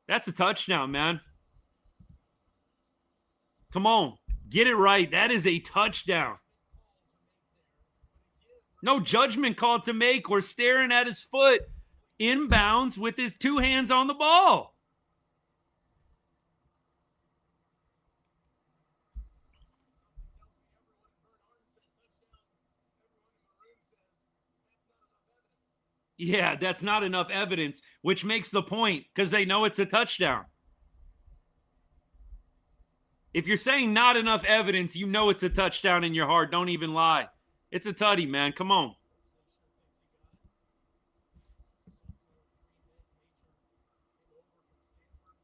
That's a touchdown, man. Come on. Get it right. That is a touchdown. No judgment call to make. We're staring at his foot inbounds with his two hands on the ball. Yeah, that's not enough evidence, which makes the point because they know it's a touchdown. If you're saying not enough evidence, you know it's a touchdown in your heart. Don't even lie. It's a tutty, man. Come on.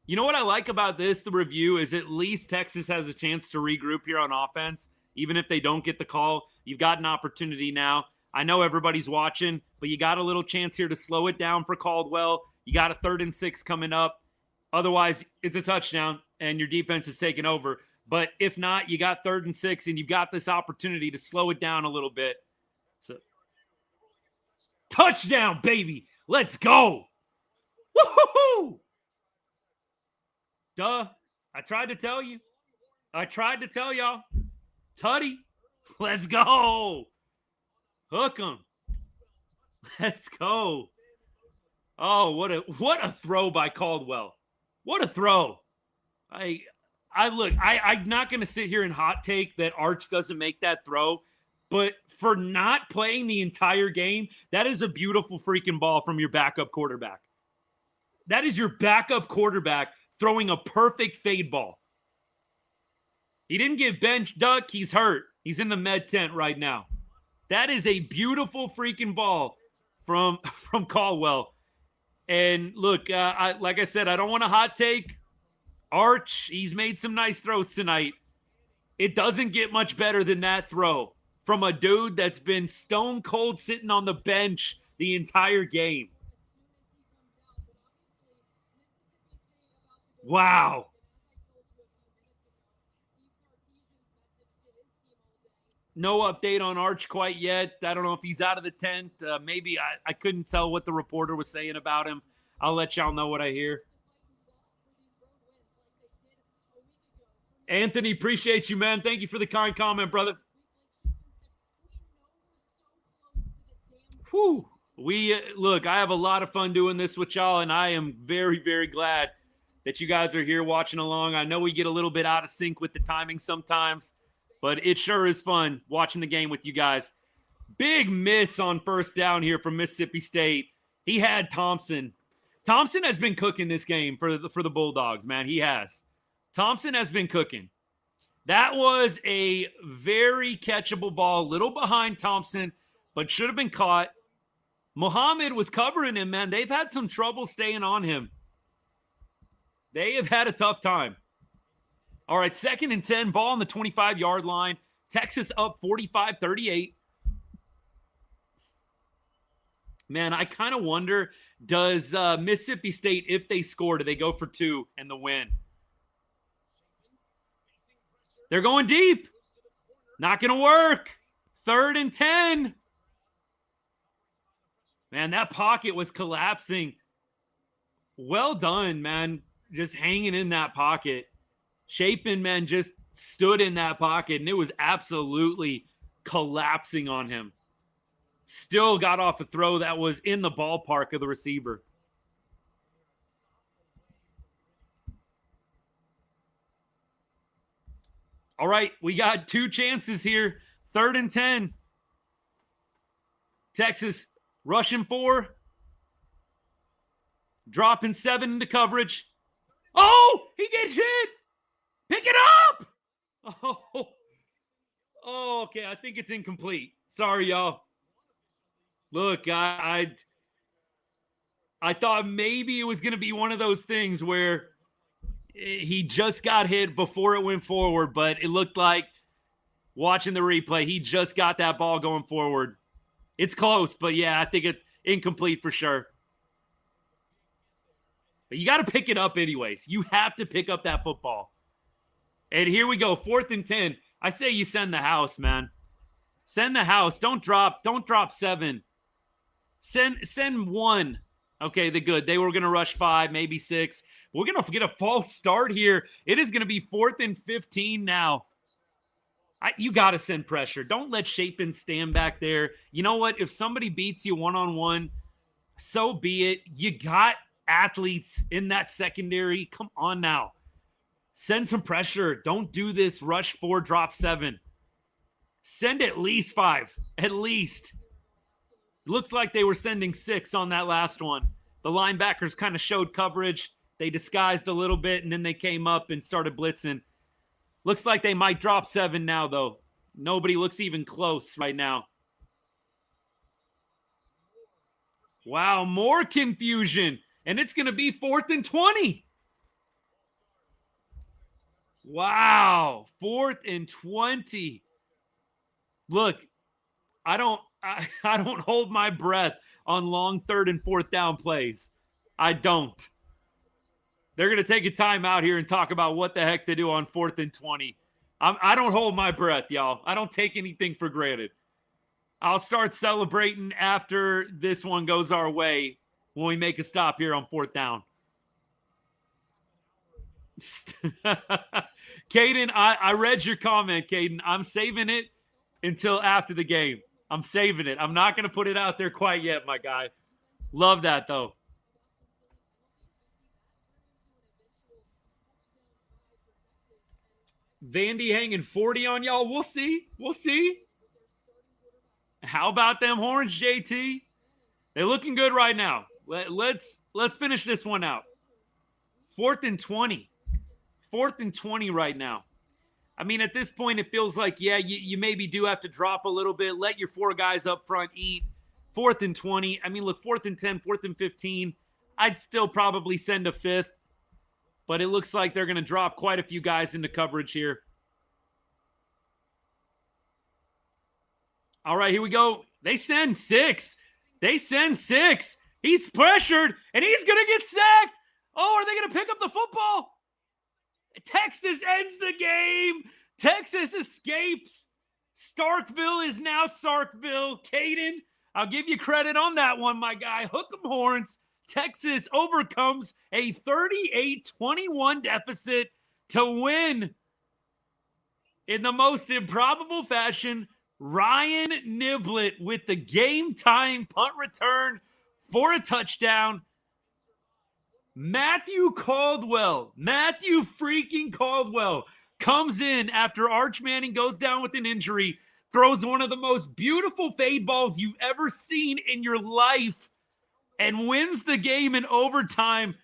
You know what I like about this, the review, is at least Texas has a chance to regroup here on offense. Even if they don't get the call, you've got an opportunity now. I know everybody's watching, but you got a little chance here to slow it down for Caldwell. You got a 3rd and 6 coming up. Otherwise, it's a touchdown, and your defense is taking over. But if not, you got 3rd and 6, and you've got this opportunity to slow it down a little bit. So, touchdown, baby. Let's go. Woo-hoo-hoo! Duh. I tried to tell you. I tried to tell y'all. Tutty. Let's go. Hook 'em. Let's go. Oh, what a throw by Caldwell. What a throw. I'm not going to sit here and hot take that Arch doesn't make that throw, but for not playing the entire game, that is a beautiful freaking ball from your backup quarterback. That is your backup quarterback throwing a perfect fade ball. He didn't get bench duck. He's hurt. He's in the med tent right now. That is a beautiful freaking ball from Caldwell. And look, like I said, I don't want to hot take. Arch, he's made some nice throws tonight. It doesn't get much better than that throw from a dude that's been stone cold sitting on the bench the entire game. Wow. No update on Arch quite yet. I don't know if he's out of the tent. Maybe I couldn't tell what the reporter was saying about him. I'll let y'all know what I hear. Anthony, appreciate you, man. Thank you for the kind comment, brother. Whew. Look, I have a lot of fun doing this with y'all, and I am very, very glad that you guys are here watching along. I know we get a little bit out of sync with the timing sometimes, but it sure is fun watching the game with you guys. Big miss on first down here from Mississippi State. He had Thompson. Thompson has been cooking this game for the Bulldogs, man. He has. Thompson has been cooking. That was a very catchable ball, little behind Thompson, but should have been caught. Muhammad was covering him, man. They've had some trouble staying on him. They have had a tough time. All right, 2nd and 10, ball on the 25-yard line. Texas up 45-38. Man, I kind of wonder, does Mississippi State, if they score, do they go for 2 and the win? They're going deep. Not going to work. 3rd and 10. Man, that pocket was collapsing. Well done, man. Just hanging in that pocket. Chapin, man, just stood in that pocket, and it was absolutely collapsing on him. Still got off a throw that was in the ballpark of the receiver. All right, we got 2 chances here. 3rd and 10. Texas rushing 4. Dropping 7 into coverage. Oh, he gets hit. Pick it up. Oh, okay. I think it's incomplete. Sorry, y'all. Look, I thought maybe it was going to be one of those things where he just got hit before it went forward, but it looked like, watching the replay, he just got that ball going forward. It's close, but yeah, I think it's incomplete for sure. But you got to pick it up anyways. You have to pick up that football. And here we go, 4th and 10. I say you send the house, man. Send the house. Don't drop 7. Send 1. Okay, they're good. They were going to rush 5, maybe 6. We're going to get a false start here. It is going to be 4th and 15 now. You got to send pressure. Don't let Chapin stand back there. You know what? If somebody beats you one-on-one, so be it. You got athletes in that secondary. Come on now. Send some pressure. Don't do this rush 4, drop 7. Send at least 5. At least. It looks like they were sending 6 on that last one. The linebackers kind of showed coverage. They disguised a little bit, and then they came up and started blitzing. Looks like they might drop 7 now, though. Nobody looks even close right now. Wow, more confusion. And it's going to be 4th and 20. Wow, 4th and 20. Look, I don't hold my breath on long 3rd and 4th down plays. I don't. They're going to take a timeout here and talk about what the heck to do on 4th and 20. I don't hold my breath, y'all. I don't take anything for granted. I'll start celebrating after this one goes our way when we make a stop here on 4th down. Caden, I read your comment, Caden. I'm saving it until after the game. I'm saving it. I'm not going to put it out there quite yet, my guy. Love that, though. Vandy hanging 40 on y'all. We'll see. We'll see. How about them Horns, JT? They're looking good right now. Let's finish this one out. 4th and 20. 4th and 20 right now. I mean, at this point, it feels like, yeah, you maybe do have to drop a little bit. Let your 4 guys up front eat. 4th and 20. I mean, look, 4th and 10, 4th and 15. I'd still probably send a 5th. But it looks like they're going to drop quite a few guys into coverage here. All right, here we go. They send 6. They send 6. He's pressured, and he's going to get sacked. Oh, are they going to pick up the football? Texas ends the game. Texas escapes. Starkville is now Starkville. Caden, I'll give you credit on that one, my guy. Hook 'em horns. Texas overcomes a 38-21 deficit to win in the most improbable fashion. Ryan Niblett with the game-time punt return for a touchdown. Matthew freaking Caldwell comes in after Arch Manning goes down with an injury, throws one of the most beautiful fade balls you've ever seen in your life, and wins the game in overtime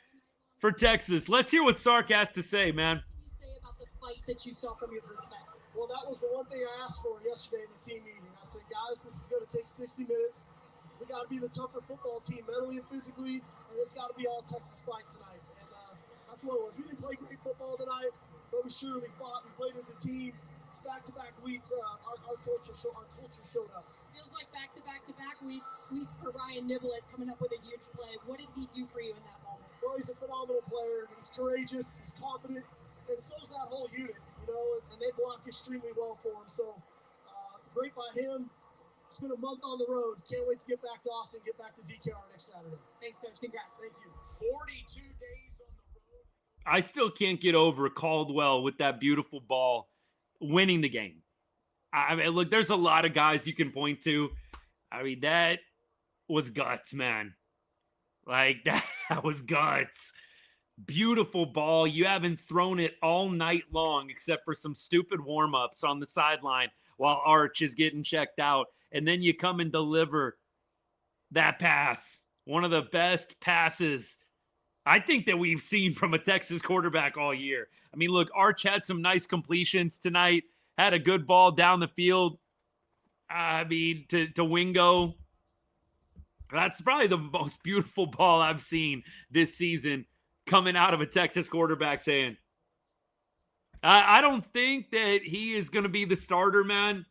for Texas. Let's hear what Sark has to say, man. What can you say about the fight that you saw from your perspective? Well, that was the one thing I asked for yesterday in the team meeting. I said, guys, this is going to take 60 minutes. We got to be the tougher football team mentally and physically, and it's got to be all Texas fight tonight. And that's what it was. We didn't play great football tonight, but we surely fought. We played as a team. It's back-to-back weeks. Our culture showed up. Feels like back-to-back weeks for Ryan Niblett coming up with a huge play. What did he do for you in that moment? Well, he's a phenomenal player. He's courageous. He's confident. And so's that whole unit, and they block extremely well for him. So great by him. It's been a month on the road. Can't wait to get back to Austin, get back to DKR next Saturday. Thanks, Coach. Congrats. Thank you. 42 days on the road. I still can't get over Caldwell with that beautiful ball winning the game. I mean, look, there's a lot of guys you can point to. I mean, that was guts, man. Like, that was guts. Beautiful ball. You haven't thrown it all night long except for some stupid warm-ups on the sideline while Arch is getting checked out. And then you come and deliver that pass. One of the best passes I think that we've seen from a Texas quarterback all year. I mean, look, Arch had some nice completions tonight, had a good ball down the field. I mean, to Wingo. That's probably the most beautiful ball I've seen this season coming out of a Texas quarterback's hand. I don't think that he is going to be the starter, man.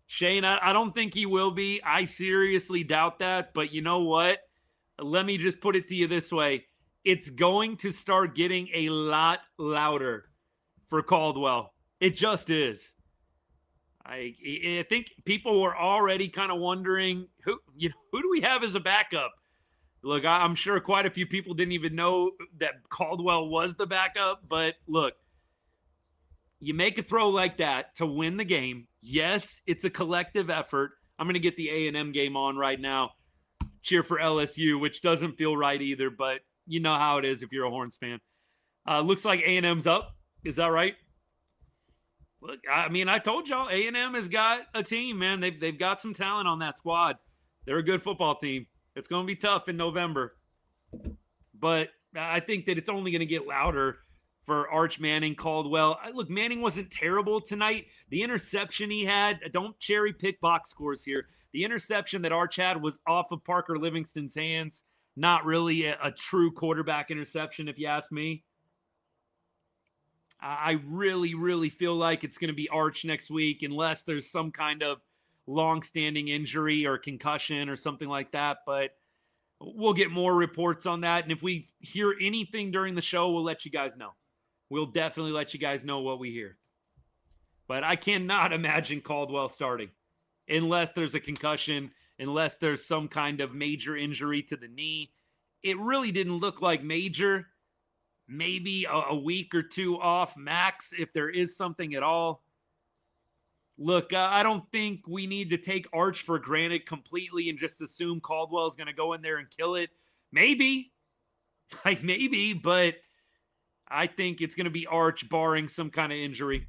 Shane, I don't think he will be. I seriously doubt that. But you know what? Let me just put it to you this way. It's going to start getting a lot louder for Caldwell. It just is. I think people were already kind of wondering, who do we have as a backup? Look, I'm sure quite a few people didn't even know that Caldwell was the backup. But look, you make a throw like that to win the game. Yes, it's a collective effort. I'm going to get the A&M game on right now. Cheer for LSU, which doesn't feel right either, but you know how it is if you're a Horns fan. Looks like A&M's up. Is that right? Look, I mean, I told y'all A&M has got a team, man. They've got some talent on that squad. They're a good football team. It's going to be tough in November. But I think that it's only going to get louder for Arch Manning, Caldwell. Look, Manning wasn't terrible tonight. The interception he had, don't cherry pick box scores here. The interception that Arch had was off of Parker Livingston's hands. Not really a true quarterback interception, if you ask me. I really, really feel like it's going to be Arch next week unless there's some kind of long-standing injury or concussion or something like that. But we'll get more reports on that. And if we hear anything during the show, we'll let you guys know. We'll definitely let you guys know what we hear. But I cannot imagine Caldwell starting unless there's a concussion, unless there's some kind of major injury to the knee. It really didn't look like major. Maybe a week or two off max if there is something at all. Look, I don't think we need to take Arch for granted completely and just assume Caldwell is going to go in there and kill it. Maybe, but I think it's going to be Arch barring some kind of injury.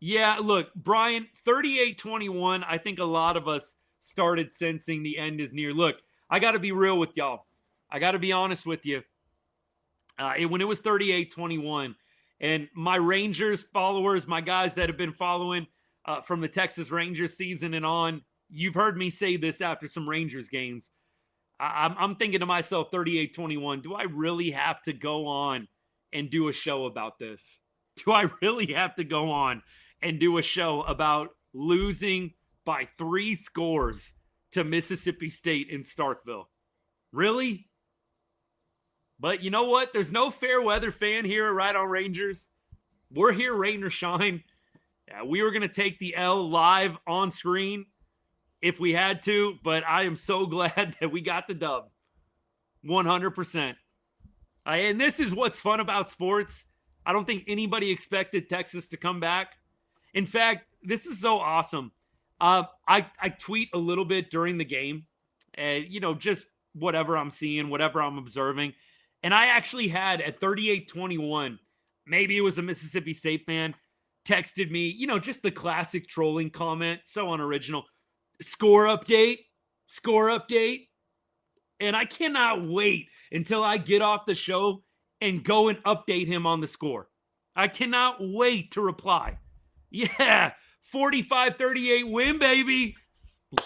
Yeah, look, Brian, 38-21, I think a lot of us started sensing the end is near. Look, I got to be real with y'all. I got to be honest with you. When it was 38-21, and my Rangers followers, my guys that have been following from the Texas Rangers season and on, you've heard me say this after some Rangers games. I'm thinking to myself, 38-21, do I really have to go on and do a show about this? Do I really have to go on and do a show about losing by 3 scores to Mississippi State in Starkville? Really? But you know what? There's no fair weather fan here at Right on Rangers. We're here, rain or shine. We were going to take the L live on screen. if we had to, but I am so glad that we got the dub. 100%. And this is what's fun about sports. I don't think anybody expected Texas to come back. In fact, this is so awesome. I tweet a little bit during the game, and just whatever I'm seeing, whatever I'm observing. And I actually had at 38-21, maybe it was a Mississippi State fan, texted me, just the classic trolling comment, so unoriginal. Score update. And I cannot wait until I get off the show and go and update him on the score. I cannot wait to reply. Yeah, 45-38 win, baby.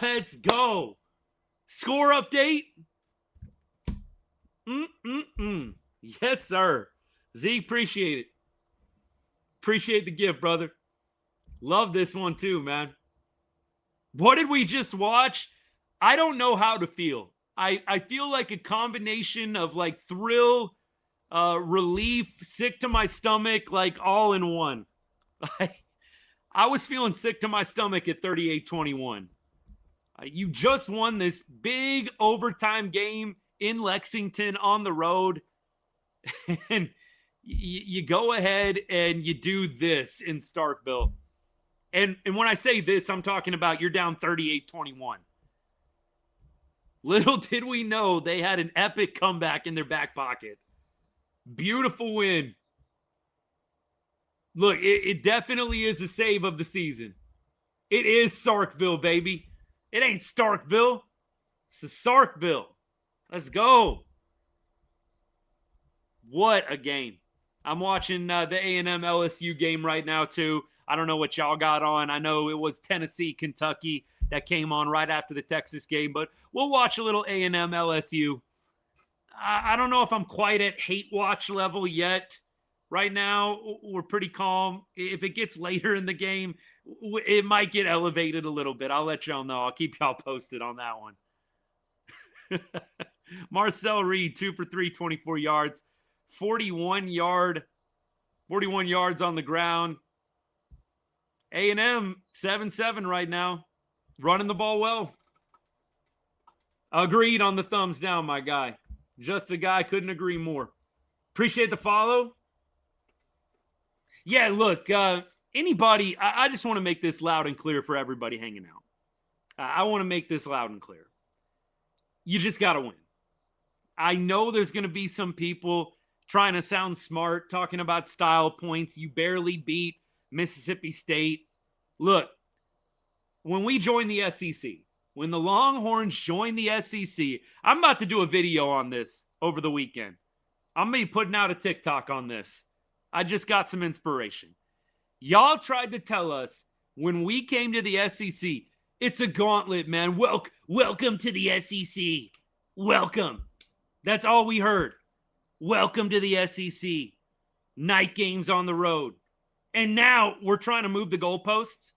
Let's go. Score update. Yes, sir. Z, appreciate it. Appreciate the gift, brother. Love this one too, man. What did we just watch? I don't know how to feel. I feel like a combination of like thrill, relief, sick to my stomach, like all in one. I was feeling sick to my stomach at 38-21. You just won this big overtime game in Lexington on the road, and you go ahead and you do this in Starkville. And when I say this, I'm talking about you're down 38-21. Little did we know they had an epic comeback in their back pocket. Beautiful win. Look, it definitely is a save of the season. It is Starkville, baby. It ain't Starkville. It's a Starkville. Let's go. What a game. I'm watching the A&M LSU game right now, too. I don't know what y'all got on. I know it was Tennessee, Kentucky that came on right after the Texas game, but we'll watch a little A&M LSU. I don't know if I'm quite at hate watch level yet. Right now, we're pretty calm. If it gets later in the game, it might get elevated a little bit. I'll let y'all know. I'll keep y'all posted on that one. Marcel Reed, 2 for 3, 24 yards, 41 yards on the ground. A&M 7-7 right now, running the ball well. Agreed on the thumbs down, my guy. Just a guy, couldn't agree more. Appreciate the follow. Yeah, look, anybody, I just want to make this loud and clear for everybody hanging out. I want to make this loud and clear. You just got to win. I know there's going to be some people trying to sound smart, talking about style points. You barely beat Mississippi State. Look, when we joined the SEC, when the Longhorns joined the SEC, I'm about to do a video on this over the weekend. I'm going to be putting out a TikTok on this. I just got some inspiration. Y'all tried to tell us when we came to the SEC, it's a gauntlet, man. Welcome to the SEC. Welcome. That's all we heard. Welcome to the SEC. Night games on the road. And now we're trying to move the goalposts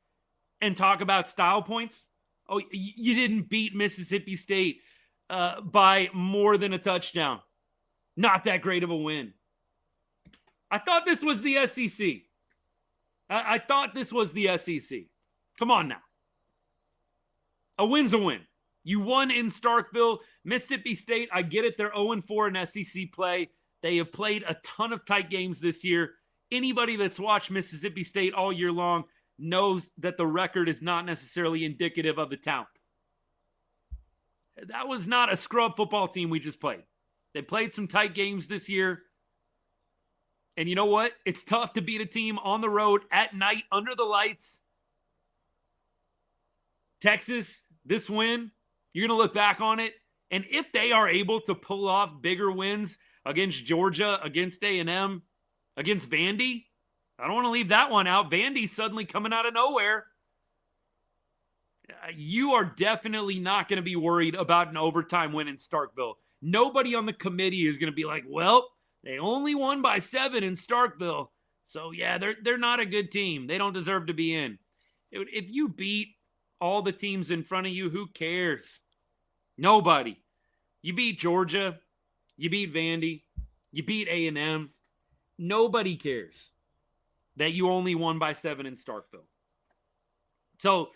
and talk about style points. Oh, you didn't beat Mississippi State by more than a touchdown. Not that great of a win. I thought this was the SEC. I thought this was the SEC. Come on now. A win's a win. You won in Starkville. Mississippi State, I get it. They're 0-4 in SEC play. They have played a ton of tight games this year. Anybody that's watched Mississippi State all year long knows that the record is not necessarily indicative of the talent. That was not a scrub football team we just played. They played some tight games this year. And you know what? It's tough to beat a team on the road at night under the lights. Texas, this win, you're going to look back on it. And if they are able to pull off bigger wins against Georgia, against A&M, against Vandy, I don't want to leave that one out. Vandy's suddenly coming out of nowhere. You are definitely not going to be worried about an overtime win in Starkville. Nobody on the committee is going to be like, well, they only won by 7 in Starkville. So, yeah, they're not a good team. They don't deserve to be in. If you beat all the teams in front of you, who cares? Nobody. You beat Georgia. You beat Vandy. You beat A&M. Nobody cares that you only won by 7 in Starkville. So,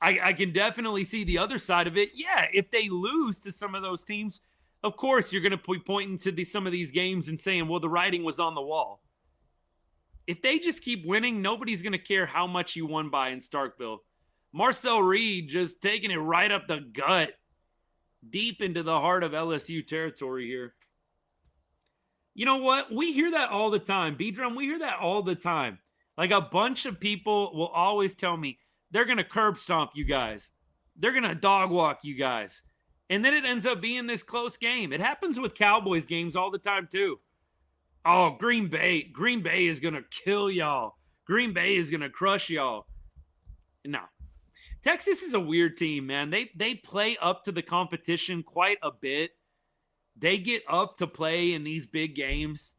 I can definitely see the other side of it. Yeah, if they lose to some of those teams, of course you're going to be pointing to some of these games and saying, well, the writing was on the wall. If they just keep winning, nobody's going to care how much you won by in Starkville. Marcel Reed just taking it right up the gut, deep into the heart of LSU territory here. You know what? We hear that all the time. B-Drum, we hear that all the time. Like a bunch of people will always tell me, they're going to curb stomp you guys. They're going to dog walk you guys. And then it ends up being this close game. It happens with Cowboys games all the time too. Oh, Green Bay is going to kill y'all. Green Bay is going to crush y'all. No. Texas is a weird team, man. They play up to the competition quite a bit. They get up to play in these big games.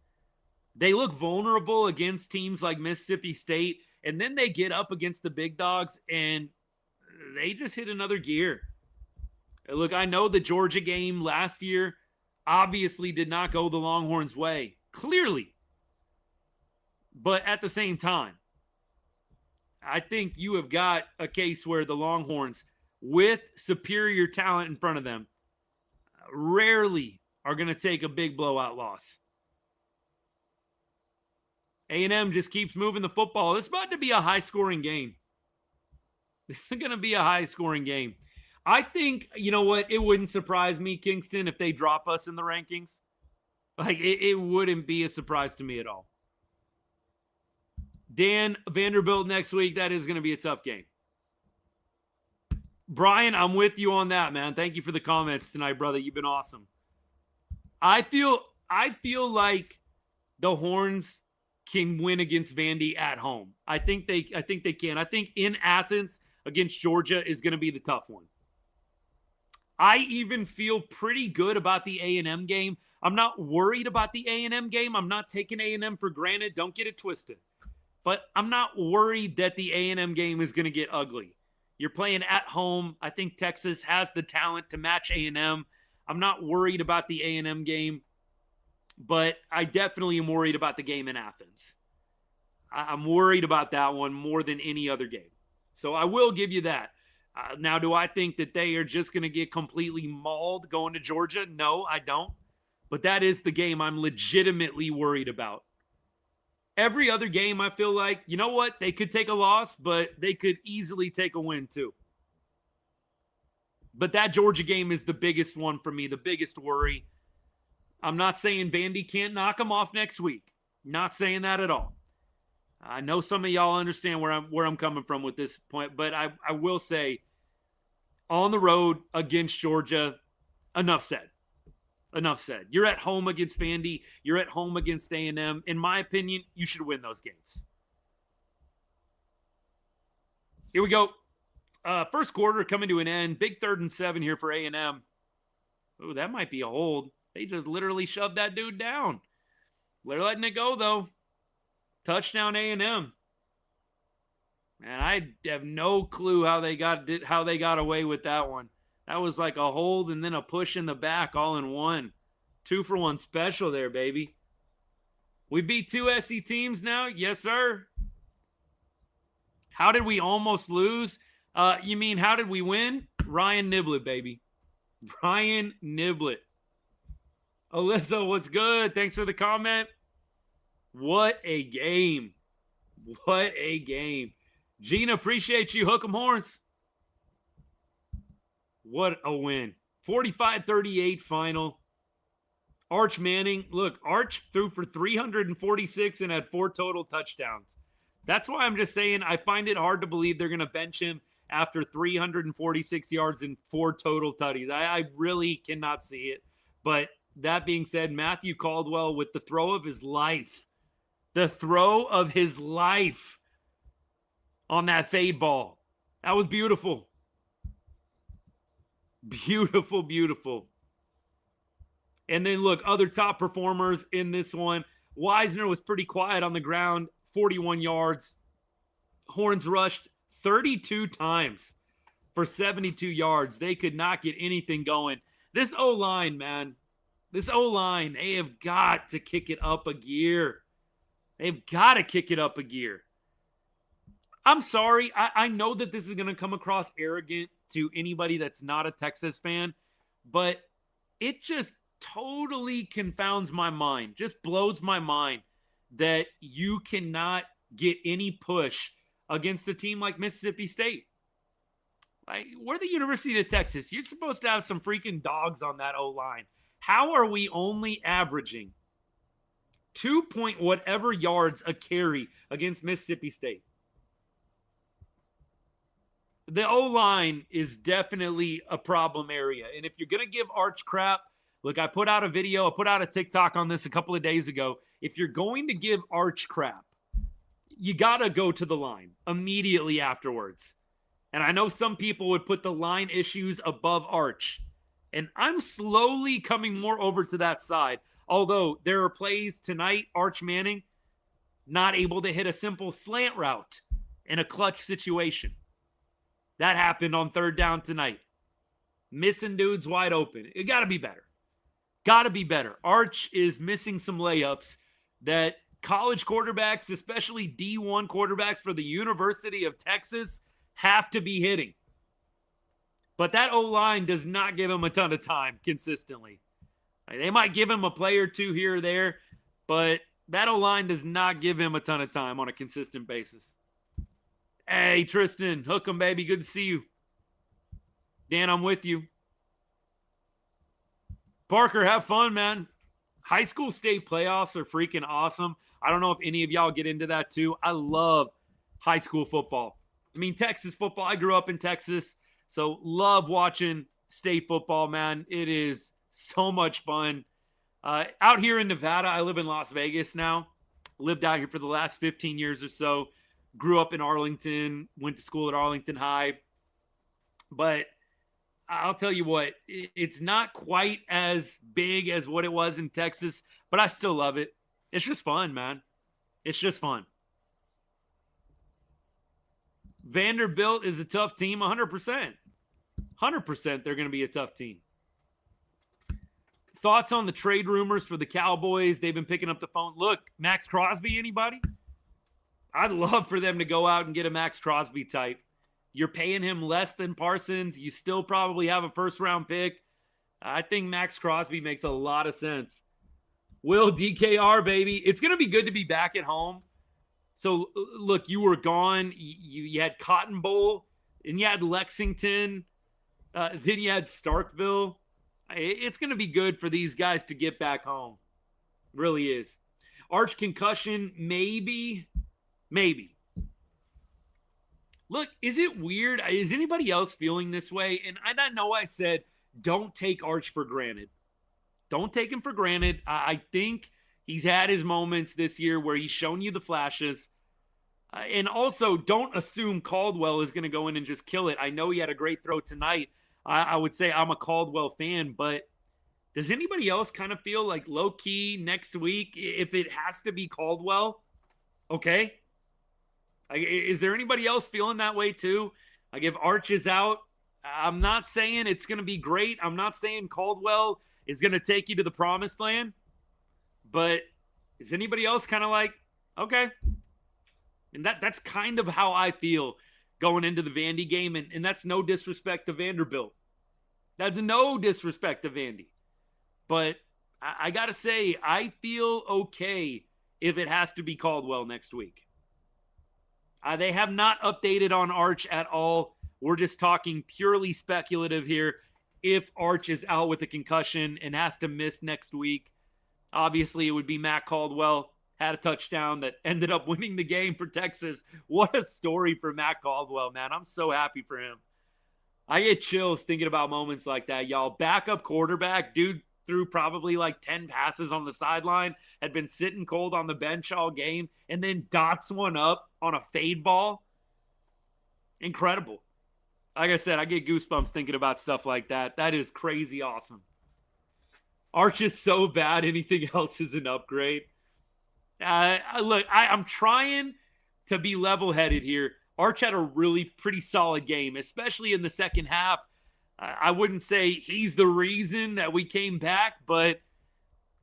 They look vulnerable against teams like Mississippi State, and then they get up against the big dogs, and they just hit another gear. Look, I know the Georgia game last year obviously did not go the Longhorns' way, clearly. But at the same time, I think you have got a case where the Longhorns, with superior talent in front of them, rarely are going to take a big blowout loss. A&M just keeps moving the football. This is about to be a high-scoring game. This is going to be a high-scoring game. I think, you know what, it wouldn't surprise me, Kingston, if they drop us in the rankings. Like, it wouldn't be a surprise to me at all. Dan, Vanderbilt next week, that is going to be a tough game. Brian, I'm with you on that, man. Thank you for the comments tonight, brother. You've been awesome. I feel like the Horns can win against Vandy at home. I think they can. I think in Athens against Georgia is going to be the tough one. I even feel pretty good about the A&M game. I'm not worried about the A&M game. I'm not taking A&M for granted. Don't get it twisted. But I'm not worried that the A&M game is going to get ugly. You're playing at home. I think Texas has the talent to match A&M. I'm not worried about the A&M game, but I definitely am worried about the game in Athens. I'm worried about that one more than any other game. So I will give you that. Now, do I think that they are just going to get completely mauled going to Georgia? No, I don't. But that is the game I'm legitimately worried about. Every other game, I feel like, you know what? They could take a loss, but they could easily take a win too. But that Georgia game is the biggest one for me, the biggest worry. I'm not saying Vandy can't knock them off next week. Not saying that at all. I know some of y'all understand where I'm coming from with this point, but I will say, on the road against Georgia, enough said. Enough said. You're at home against Vandy. You're at home against A&M. In my opinion, you should win those games. Here we go. First quarter coming to an end. Big 3rd and 7 here for A&M. Oh, that might be a hold. They just literally shoved that dude down. They're letting it go, though. Touchdown A&M. Man, I have no clue how they got away with that one. That was like a hold and then a push in the back all in one. 2-for-1 special there, baby. We beat 2 SC teams now? Yes, sir. How did we almost lose? You mean how did we win? Ryan Niblett, baby. Ryan Niblett. Alyssa, what's good? Thanks for the comment. What a game. What a game. Gina, appreciate you. Hook 'em horns. What a win. 45-38 final. Arch Manning. Look, Arch threw for 346 and had 4 total touchdowns. That's why I'm just saying I find it hard to believe they're going to bench him after 346 yards and 4 total tutties. I really cannot see it. But that being said, Matthew Caldwell with the throw of his life. The throw of his life on that fade ball. That was beautiful. Beautiful, beautiful. And then look, other top performers in this one. Wisner was pretty quiet on the ground, 41 yards. Horns rushed 32 times for 72 yards. They could not get anything going. This O-line, man. This O-line, they have got to kick it up a gear. They've got to kick it up a gear. I'm sorry. I know that this is going to come across arrogant to anybody that's not a Texas fan, but it just totally confounds my mind, just blows my mind that you cannot get any push against a team like Mississippi State. Like, we're the University of Texas. You're supposed to have some freaking dogs on that O-line. How are we only averaging 2 point whatever yards a carry against Mississippi State? The O-line is definitely a problem area. And if you're going to give Arch crap, look, I put out a video, I put out a TikTok on this a couple of days ago. If you're going to give Arch crap, you got to go to the line immediately afterwards. And I know some people would put the line issues above Arch. And I'm slowly coming more over to that side. Although there are plays tonight, Arch Manning not able to hit a simple slant route in a clutch situation. That happened on third down tonight. Missing dudes wide open. It got to be better. Got to be better. Arch is missing some layups that college quarterbacks, especially D1 quarterbacks for the University of Texas, have to be hitting. But that O-line does not give him a ton of time consistently. They might give him a play or two here or there, but that O-line does not give him a ton of time on a consistent basis. Hey, Tristan, hook 'em, baby. Good to see you. Dan, I'm with you. Parker, have fun, man. High school state playoffs are freaking awesome. I don't know if any of y'all get into that too. I love high school football. I mean, Texas football. I grew up in Texas, so love watching state football, man. It is so much fun. Out here in Nevada, I live in Las Vegas now. Lived out here for the last 15 years or so. Grew up in Arlington, went to school at Arlington High. But I'll tell you what, it's not quite as big as what it was in Texas, but I still love it. It's just fun, man. It's just fun. Vanderbilt is a tough team, 100%. 100% they're going to be a tough team. Thoughts on the trade rumors for the Cowboys? They've been picking up the phone. Look, Max Crosby, anybody? I'd love for them to go out and get a Max Crosby type. You're paying him less than Parsons. You still probably have a first-round pick. I think Max Crosby makes a lot of sense. Will, DKR, baby. It's going to be good to be back at home. So, look, you were gone. You had Cotton Bowl, and you had Lexington. Then you had Starkville. It's going to be good for these guys to get back home. It really is. Arch concussion, maybe. Maybe. Look, is it weird? Is anybody else feeling this way? And I know I said, don't take Arch for granted. Don't take him for granted. I think he's had his moments this year where he's shown you the flashes. And also, don't assume Caldwell is going to go in and just kill it. I know he had a great throw tonight. I would say I'm a Caldwell fan, but does anybody else kind of feel like low-key next week, if it has to be Caldwell, okay? Is there anybody else feeling that way too? Like if Arch is out, I'm not saying it's going to be great. I'm not saying Caldwell is going to take you to the promised land. But is anybody else kind of like, okay? And that's kind of how I feel going into the Vandy game. And that's no disrespect to Vanderbilt. That's no disrespect to Vandy. But I got to say, I feel okay if it has to be Caldwell next week. They have not updated on Arch at all. We're just talking purely speculative here. If Arch is out with a concussion and has to miss next week, obviously it would be Matt Caldwell. Had a touchdown that ended up winning the game for Texas. What a story for Matt Caldwell, man. I'm so happy for him. I get chills thinking about moments like that, y'all. Backup quarterback, dude threw probably like 10 passes on the sideline, had been sitting cold on the bench all game, and then dots one up on a fade ball. Incredible. Like I said, I get goosebumps thinking about stuff like that. That is crazy awesome. Arch is so bad, anything else is an upgrade. Look, I'm trying to be level-headed here. Arch had a really pretty solid game, especially in the second half. I wouldn't say he's the reason that we came back, but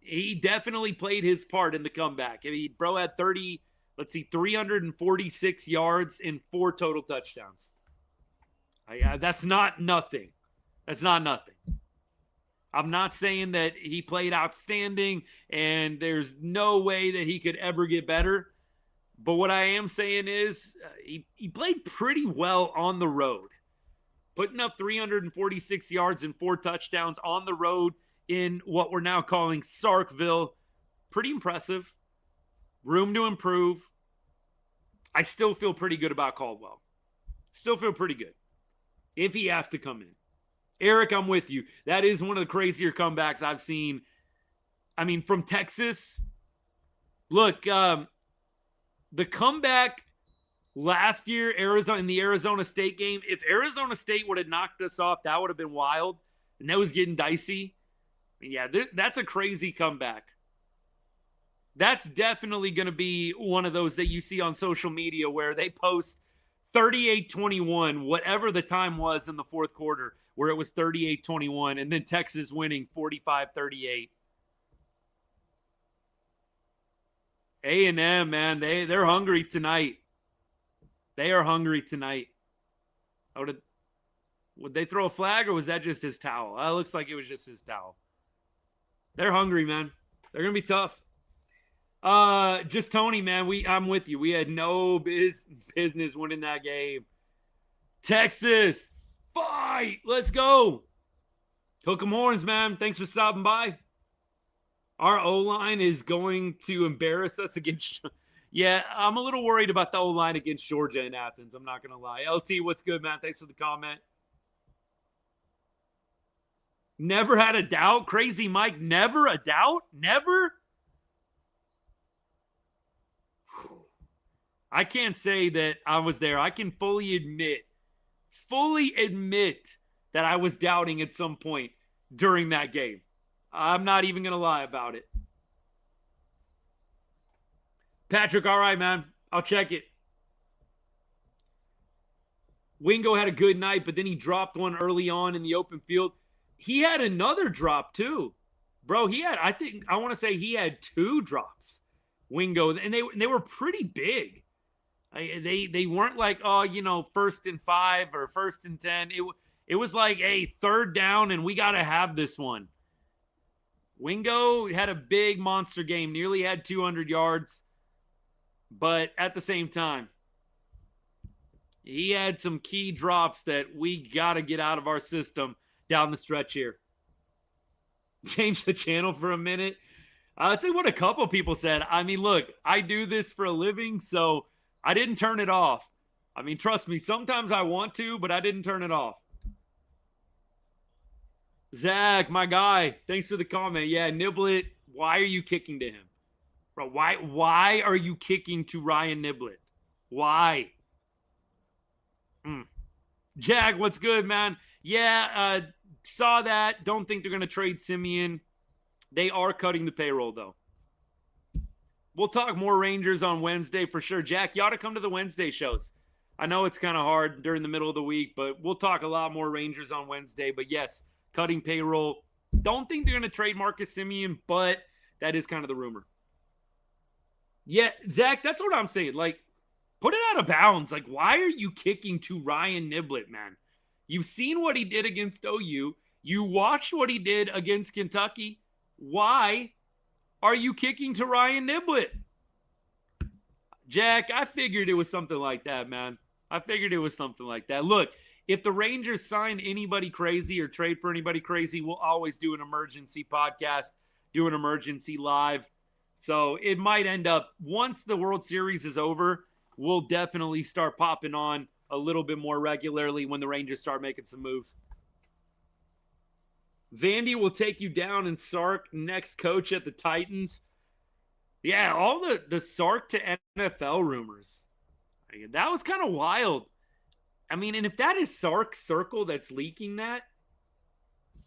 he definitely played his part in the comeback. I mean, bro had 30 Let's see, 346 yards and 4 total touchdowns. That's not nothing. That's not nothing. I'm not saying that he played outstanding and there's no way that he could ever get better. But what I am saying is he played pretty well on the road. Putting up 346 yards and 4 touchdowns on the road in what we're now calling Starkville. Pretty impressive. Room to improve. I still feel pretty good about Caldwell. Still feel pretty good. If he has to come in. Eric, I'm with you. That is one of the crazier comebacks I've seen. I mean, from Texas. Look, the comeback last year, in the Arizona State game, if Arizona State would have knocked us off, that would have been wild. And that was getting dicey. I mean, yeah, that's a crazy comeback. That's definitely going to be one of those that you see on social media where they post 38-21, whatever the time was in the fourth quarter, where it was 38-21, and then Texas winning 45-38. A&M, man, they're hungry tonight. They are hungry tonight. Would they throw a flag, or was that just his towel? It looks like it was just his towel. They're hungry, man. They're going to be tough. Just Tony, man, I'm with you. We had no business winning that game. Texas, fight! Let's go. Hook 'em horns, man. Thanks for stopping by. Our O-line is going to embarrass us against... Yeah, I'm a little worried about the O-line against Georgia in Athens. I'm not going to lie. LT, what's good, man? Thanks for the comment. Never had a doubt. Crazy Mike, never a doubt? Never? I can't say that I was there. I can fully admit that I was doubting at some point during that game. I'm not even going to lie about it. Patrick, all right, man. I'll check it. Wingo had a good night, but then he dropped one early on in the open field. He had another drop, too. Bro, I want to say he had 2 drops. Wingo, and they were pretty big. They weren't like, 1st and 5 or 1st and 10. It was like, hey, 3rd down, and we got to have this one. Wingo had a big monster game, nearly had 200 yards. But at the same time, he had some key drops that we got to get out of our system down the stretch here. Change the channel for a minute. I'll tell you what a couple people said. I mean, look, I do this for a living, so I didn't turn it off. I mean, trust me, sometimes I want to, but I didn't turn it off. Zach, my guy, thanks for the comment. Yeah, Niblett, why are you kicking to him? Bro, why are you kicking to Ryan Niblett? Why? Jag, what's good, man? Yeah, saw that. Don't think they're going to trade Simeon. They are cutting the payroll, though. We'll talk more Rangers on Wednesday for sure. Jack, you ought to come to the Wednesday shows. I know it's kind of hard during the middle of the week, but we'll talk a lot more Rangers on Wednesday. But yes, cutting payroll. Don't think they're going to trade Marcus Simeon, but that is kind of the rumor. Yeah, Zach, that's what I'm saying. Like, put it out of bounds. Like, why are you kicking to Ryan Niblett, man? You've seen what he did against OU. You watched what he did against Kentucky. Why are you kicking to Ryan Niblett? Jack, I figured it was something like that, man. I figured it was something like that. Look, if the Rangers sign anybody crazy or trade for anybody crazy, we'll always do an emergency podcast, do an emergency live. So it might end up, once the World Series is over, we'll definitely start popping on a little bit more regularly when the Rangers start making some moves. Vandy will take you down, and Sark, next coach at the Titans. Yeah, all the Sark to NFL rumors. That was kind of wild. I mean, and if that is Sark's circle that's leaking that,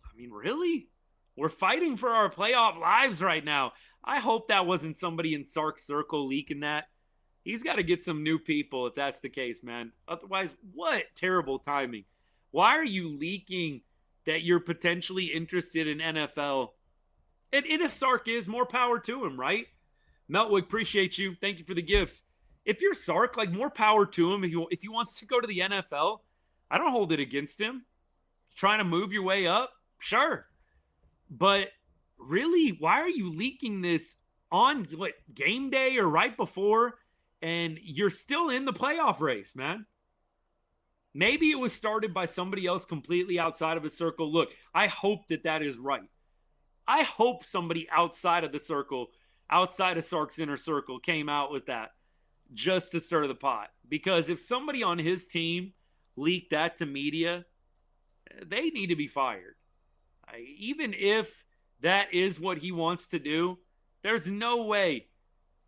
I mean, really? We're fighting for our playoff lives right now. I hope that wasn't somebody in Sark's circle leaking that. He's got to get some new people if that's the case, man. Otherwise, what terrible timing. Why are you leaking that you're potentially interested in NFL? And if Sark is, more power to him, right? Meltwick, appreciate you. Thank you for the gifts. if you're Sark, like, more power to him. If he wants to go to the NFL, I don't hold it against him. Trying to move your way up, sure. But really, why are you leaking this on game day or right before? And you're still in the playoff race, man. Maybe it was started by somebody else completely outside of his circle. Look, I hope that is right. I hope somebody outside of the circle, outside of Sark's inner circle, came out with that just to stir the pot. Because if somebody on his team leaked that to media, they need to be fired. Even if that is what he wants to do, there's no way.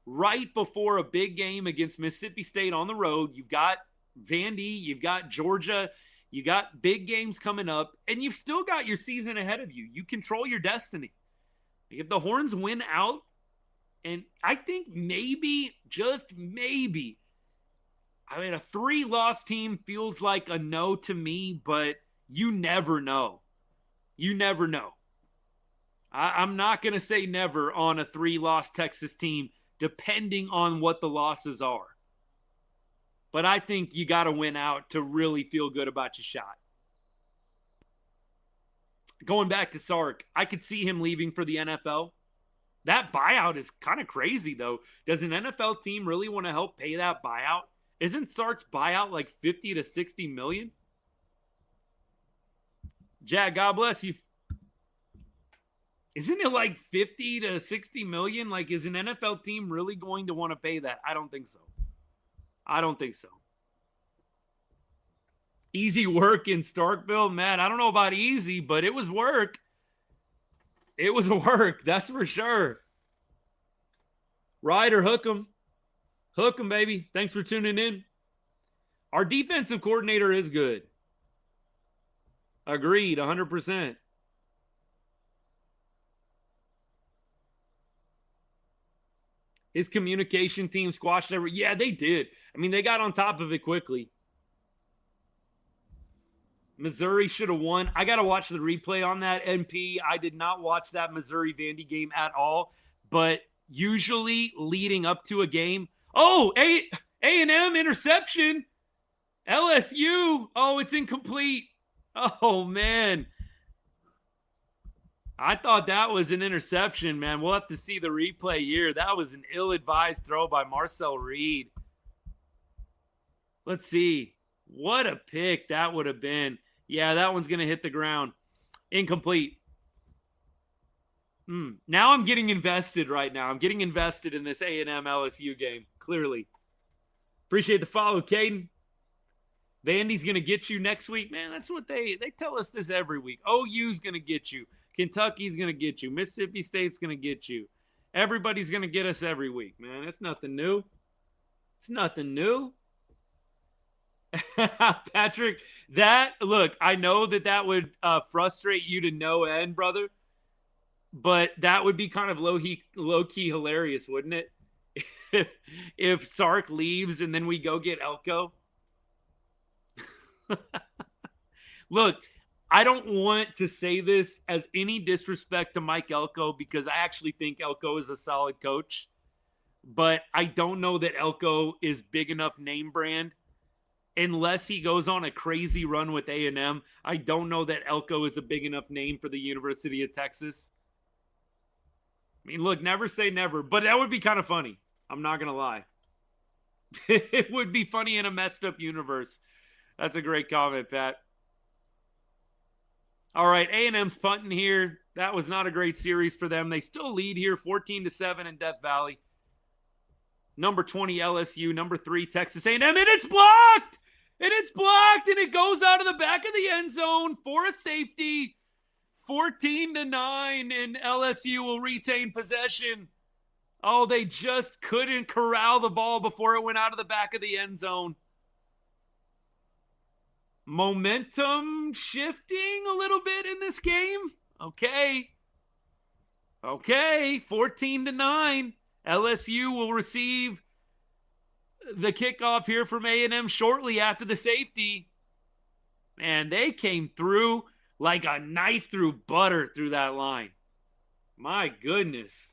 Right before a big game against Mississippi State on the road, you've got Vandy, you've got Georgia, you got big games coming up, and you've still got your season ahead of you. You control your destiny. If the Horns win out, and I think maybe, just maybe, I mean, a 3-loss team feels like a no to me, but you never know. You never know. I'm not going to say never on a 3-loss Texas team, depending on what the losses are. But I think you got to win out to really feel good about your shot. Going back to Sark, I could see him leaving for the NFL. That buyout is kind of crazy, though. Does an NFL team really want to help pay that buyout? Isn't Sark's buyout like 50 to 60 million? Jack, God bless you. Isn't it like 50 to 60 million? Like, is an NFL team really going to want to pay that? I don't think so. I don't think so. Easy work in Starkville, man. I don't know about easy, but it was work. It was work, that's for sure. Ride or hook 'em. Hook 'em, baby. Thanks for tuning in. Our defensive coordinator is good. Agreed, 100%. His communication team squashed every... Yeah, they did. I mean, they got on top of it quickly. Missouri should have won. I got to watch the replay on that, NP. I did not watch that Missouri-Vandy game at all. But usually leading up to a game... Oh, A&M interception. LSU. Oh, it's incomplete. Oh, man. I thought that was an interception, man. We'll have to see the replay here. That was an ill-advised throw by Marcel Reed. Let's see. What a pick that would have been. Yeah, that one's going to hit the ground. Incomplete. Now I'm getting invested right now. I'm getting invested in this A&M LSU game, clearly. Appreciate the follow, Caden. Vandy's going to get you next week. Man, that's what they tell us this every week. OU's going to get you. Kentucky's going to get you. Mississippi State's going to get you. Everybody's going to get us every week, man. It's nothing new. It's nothing new. Patrick, look, I know that would frustrate you to no end, brother, but that would be kind of low-key hilarious, wouldn't it? If Sark leaves and then we go get Elko. Look, I don't want to say this as any disrespect to Mike Elko because I actually think Elko is a solid coach, but I don't know that Elko is big enough name brand. Unless he goes on a crazy run with A&M, I don't know that Elko is a big enough name for the University of Texas. I mean, look, never say never, but that would be kind of funny. I'm not going to lie. It would be funny in a messed up universe. That's a great comment, Pat. All right, A&M's punting here. That was not a great series for them. They still lead here 14-7 in Death Valley. Number 20, LSU. Number 3, Texas A&M. And it's blocked! And it's blocked! And it goes out of the back of the end zone for a safety. 14-9, and LSU will retain possession. Oh, they just couldn't corral the ball before it went out of the back of the end zone. Momentum shifting a little bit in this game. Okay, 14-9. LSU will receive the kickoff here from A&M shortly after the safety. Man, they came through like a knife through butter through that line. My goodness.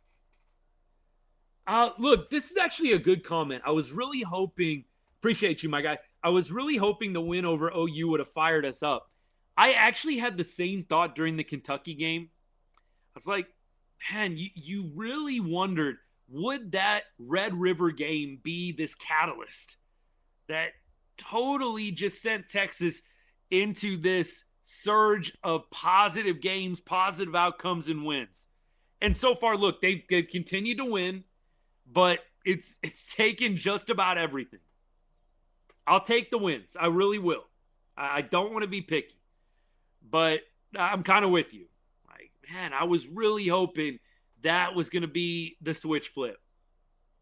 Look, this is actually a good comment. I was really hoping, appreciate you, my guy. I was really hoping the win over OU would have fired us up. I actually had the same thought during the Kentucky game. I was like, man, you really wondered, would that Red River game be this catalyst that totally just sent Texas into this surge of positive games, positive outcomes, and wins? And so far, look, they've continued to win, but it's taken just about everything. I'll take the wins. I really will. I don't want to be picky, but I'm kind of with you. Like, man, I was really hoping that was going to be the switch flip.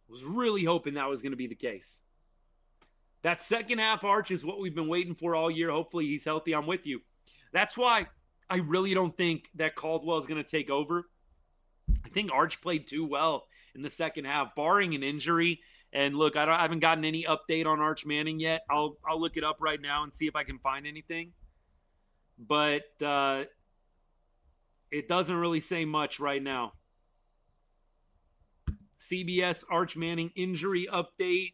I was really hoping that was going to be the case. That second half Arch is what we've been waiting for all year. Hopefully he's healthy. I'm with you. That's why I really don't think that Caldwell is going to take over. I think Arch played too well in the second half, barring an injury. And look, I haven't gotten any update on Arch Manning yet. I'll look it up right now and see if I can find anything. But it doesn't really say much right now. CBS Arch Manning injury update.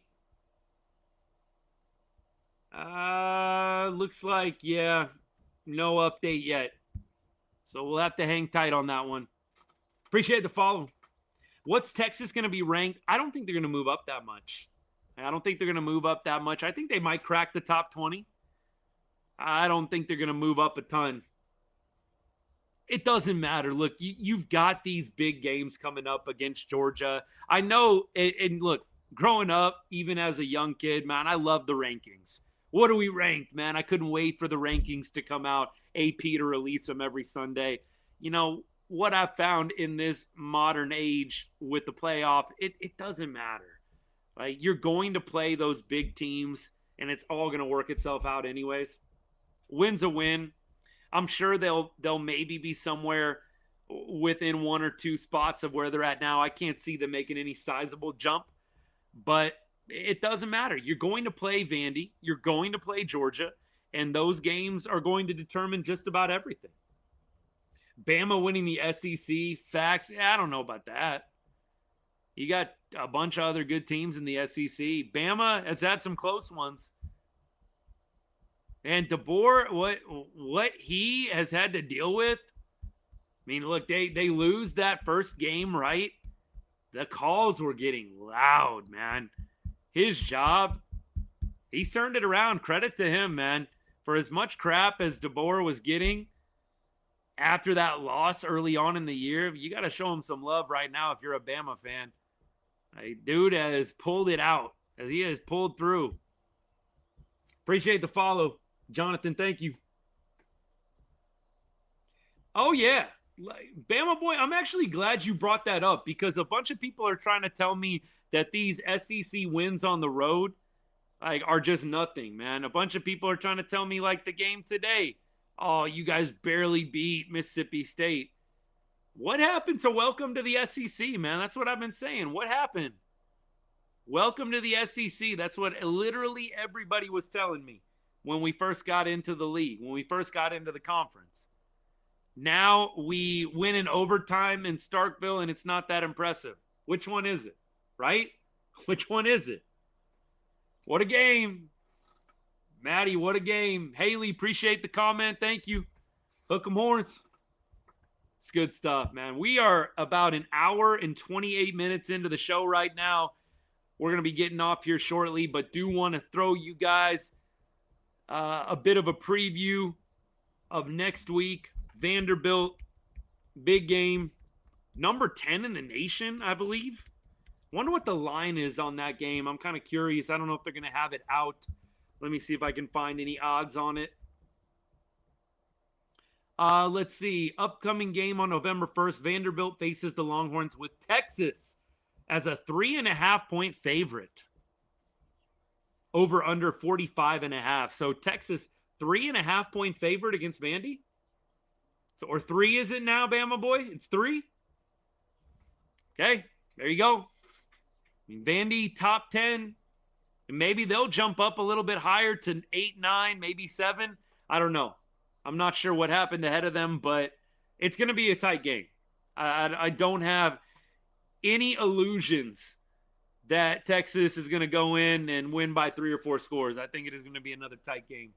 Looks like, yeah, no update yet. So we'll have to hang tight on that one. Appreciate the follow. What's Texas going to be ranked? I don't think they're going to move up that much. I think they might crack the top 20. I don't think they're going to move up a ton. It doesn't matter. Look, you've got these big games coming up against Georgia. I know, and look, growing up, even as a young kid, man, I love the rankings. What are we ranked, man? I couldn't wait for the rankings to come out, AP to release them every Sunday. You know, what I've found in this modern age with the playoff, it doesn't matter. Like, you're going to play those big teams, and it's all going to work itself out anyways. Win's a win. I'm sure they'll maybe be somewhere within one or two spots of where they're at now. I can't see them making any sizable jump, but it doesn't matter. You're going to play Vandy. You're going to play Georgia, and those games are going to determine just about everything. Bama winning the SEC, facts, I don't know about that. You got a bunch of other good teams in the SEC. Bama has had some close ones. And DeBoer, what he has had to deal with, I mean, look, they lose that first game, right? The calls were getting loud, man. His job, he's turned it around. Credit to him, man. For as much crap as DeBoer was getting after that loss early on in the year, you got to show him some love right now if you're a Bama fan. Dude has pulled it out, as he has pulled through. Appreciate the follow. Jonathan, thank you. Oh, yeah. Bama boy, I'm actually glad you brought that up because a bunch of people are trying to tell me that these SEC wins on the road are just nothing, man. A bunch of people are trying to tell me, like the game today, oh, you guys barely beat Mississippi State. What happened to welcome to the SEC, man? That's what I've been saying. What happened? Welcome to the SEC. That's what literally everybody was telling me when we first got into the league, when we first got into the conference. Now we win in overtime in Starkville, and it's not that impressive. Which one is it, right? Which one is it? What a game. Maddie, what a game. Haley, appreciate the comment. Thank you. Hook 'em horns. It's good stuff, man. We are about an hour and 28 minutes into the show right now. We're going to be getting off here shortly, but do want to throw you guys a bit of a preview of next week. Vanderbilt, big game. Number 10 in the nation, I believe. Wonder what the line is on that game. I'm kind of curious. I don't know if they're going to have it out. Let me see if I can find any odds on it. Let's see. Upcoming game on November 1st. Vanderbilt faces the Longhorns with Texas as a 3.5-point favorite. Over under 45.5. So Texas 3.5-point favorite against Vandy. So, or 3 is it now, Bama boy? It's 3. Okay, there you go. I mean, Vandy top 10. And maybe they'll jump up a little bit higher to 8, 9, maybe 7. I don't know. I'm not sure what happened ahead of them, but it's going to be a tight game. I don't have any illusions that Texas is going to go in and win by 3 or 4 scores. I think it is going to be another tight game.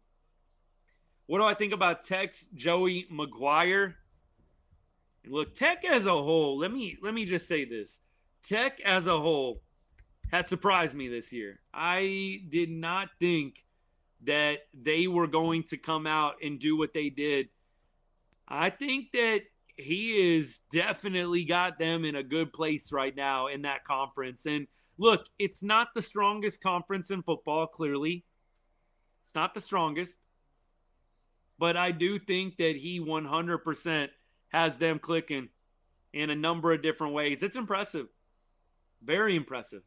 What do I think about Tech's Joey McGuire? Look, Tech as a whole, let me just say this. Tech as a whole has surprised me this year. I did not think that they were going to come out and do what they did. I think that he is definitely got them in a good place right now in that conference. And look, it's not the strongest conference in football, clearly. It's not the strongest. But I do think that he 100% has them clicking in a number of different ways. It's impressive. Very impressive.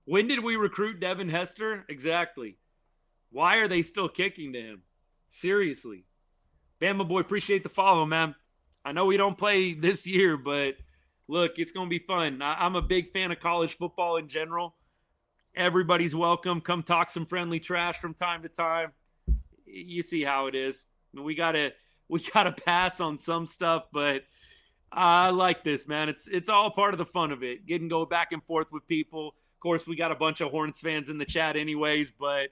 When did we recruit Devin Hester? Exactly. Why are they still kicking to him? Seriously. Bama boy, appreciate the follow, man. I know we don't play this year, but look, it's going to be fun. I'm a big fan of college football in general. Everybody's welcome. Come talk some friendly trash from time to time. You see how it is. I mean, we gotta pass on some stuff, but I like this, man. It's all part of the fun of it. Getting go back and forth with people. Of course, we got a bunch of Hornets fans in the chat anyways, but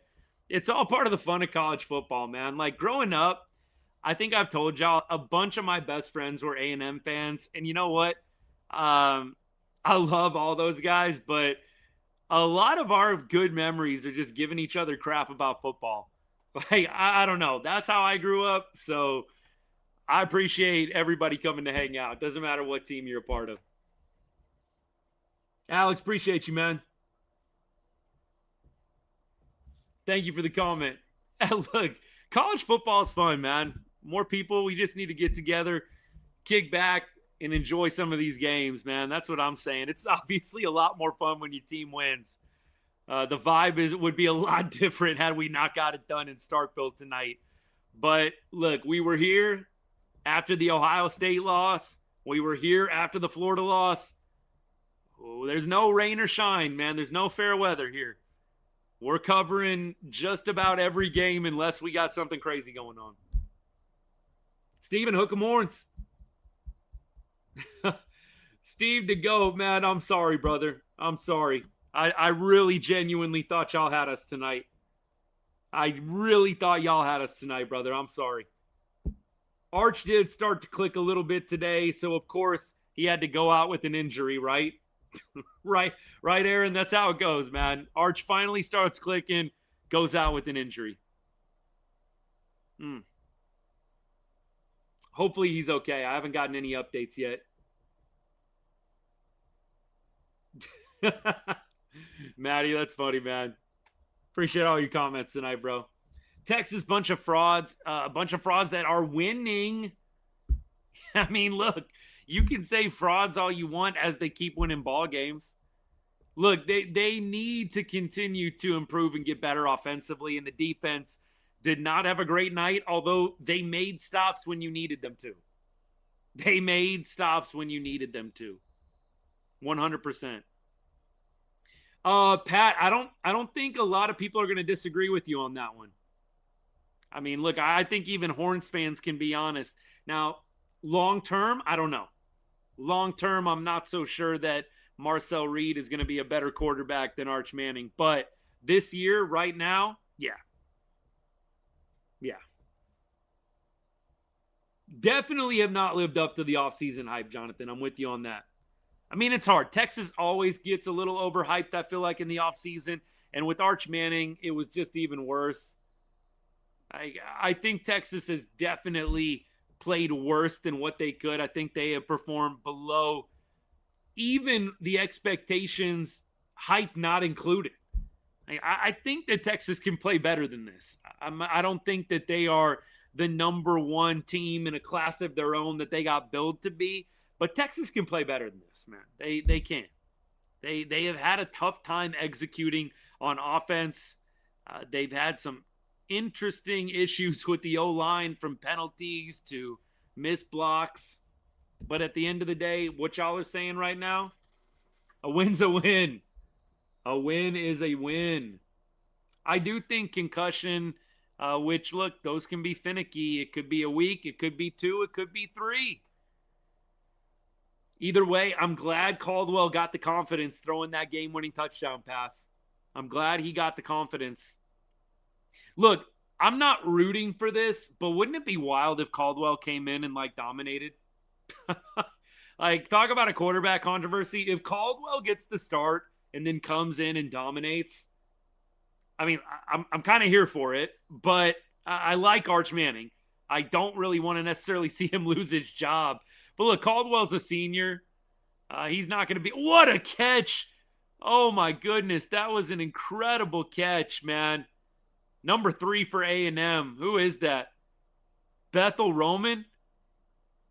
it's all part of the fun of college football, man. Like growing up, I think I've told y'all a bunch of my best friends were A&M fans, and you know what? I love all those guys, but a lot of our good memories are just giving each other crap about football. Like, I don't know. That's how I grew up. So I appreciate everybody coming to hang out. Doesn't matter what team you're a part of. Alex, appreciate you, man. Thank you for the comment. Look, college football is fun, man. More people. We just need to get together, kick back, and enjoy some of these games, man. That's what I'm saying. It's obviously a lot more fun when your team wins. The vibe would be a lot different had we not got it done in Starkville tonight. But look, we were here after the Ohio State loss. We were here after the Florida loss. Oh, there's no rain or shine, man. There's no fair weather here. We're covering just about every game unless we got something crazy going on. Steven, hook 'em horns. Steve to go, man. I'm sorry, brother. I'm sorry. I really genuinely thought y'all had us tonight. I really thought y'all had us tonight, brother. I'm sorry. Arch did start to click a little bit today, so of course he had to go out with an injury, right? right, Aaron? That's how it goes, man. Arch finally starts clicking, goes out with an injury. Hopefully he's okay. I haven't gotten any updates yet. Maddie, that's funny, man. Appreciate all your comments tonight, bro. Texas, bunch of frauds. A bunch of frauds that are winning. I mean, look, you can say frauds all you want as they keep winning ball games. Look, they need to continue to improve and get better offensively, and the defense did not have a great night, although they made stops when you needed them to. They made stops when you needed them to. 100%. Pat, I don't think a lot of people are going to disagree with you on that one. I mean, look, I think even Horns fans can be honest. Now, long term, I don't know. Long term, I'm not so sure that Marcel Reed is going to be a better quarterback than Arch Manning. But this year, right now, yeah. Definitely have not lived up to the offseason hype, Jonathan. I'm with you on that. I mean, it's hard. Texas always gets a little overhyped, I feel like, in the offseason. And with Arch Manning, it was just even worse. I think Texas has definitely played worse than what they could. I think they have performed below even the expectations, hype not included. I think that Texas can play better than this. I don't think that they are the number one team in a class of their own that they got billed to be. But Texas can play better than this, man. They can. They have had a tough time executing on offense. They've had some interesting issues with the O-line, from penalties to missed blocks. But at the end of the day, what y'all are saying right now, a win's a win. A win is a win. I do think concussion, which, look, those can be finicky. It could be a week. It could be 2. It could be 3. Either way, I'm glad Caldwell got the confidence throwing that game-winning touchdown pass. I'm glad he got the confidence. Look, I'm not rooting for this, but wouldn't it be wild if Caldwell came in and, like, dominated? Like, talk about a quarterback controversy. If Caldwell gets the start and then comes in and dominates, I mean, I'm kind of here for it, but I like Arch Manning. I don't really want to necessarily see him lose his job. But look, Caldwell's a senior. He's not going to be – what a catch. Oh, my goodness. That was an incredible catch, man. Number 3 for A&M. Who is that? Bethel Roman?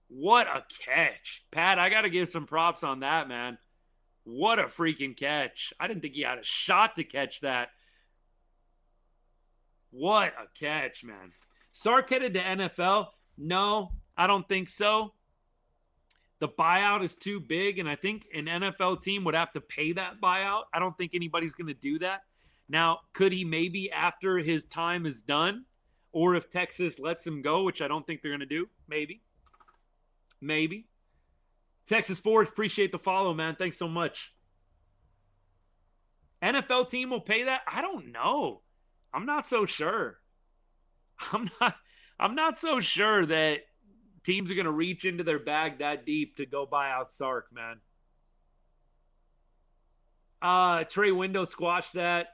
What a catch. Pat, I got to give some props on that, man. What a freaking catch. I didn't think he had a shot to catch that. What a catch, man. Sark headed to NFL? No, I don't think so. The buyout is too big, and I think an NFL team would have to pay that buyout. I don't think anybody's going to do that. Now, could he maybe after his time is done, or if Texas lets him go, which I don't think they're going to do, maybe. Maybe. Texas Forge, appreciate the follow, man. Thanks so much. NFL team will pay that? I don't know. I'm not so sure. I'm not so sure that teams are going to reach into their bag that deep to go buy out Sark, man. Trey Window squashed that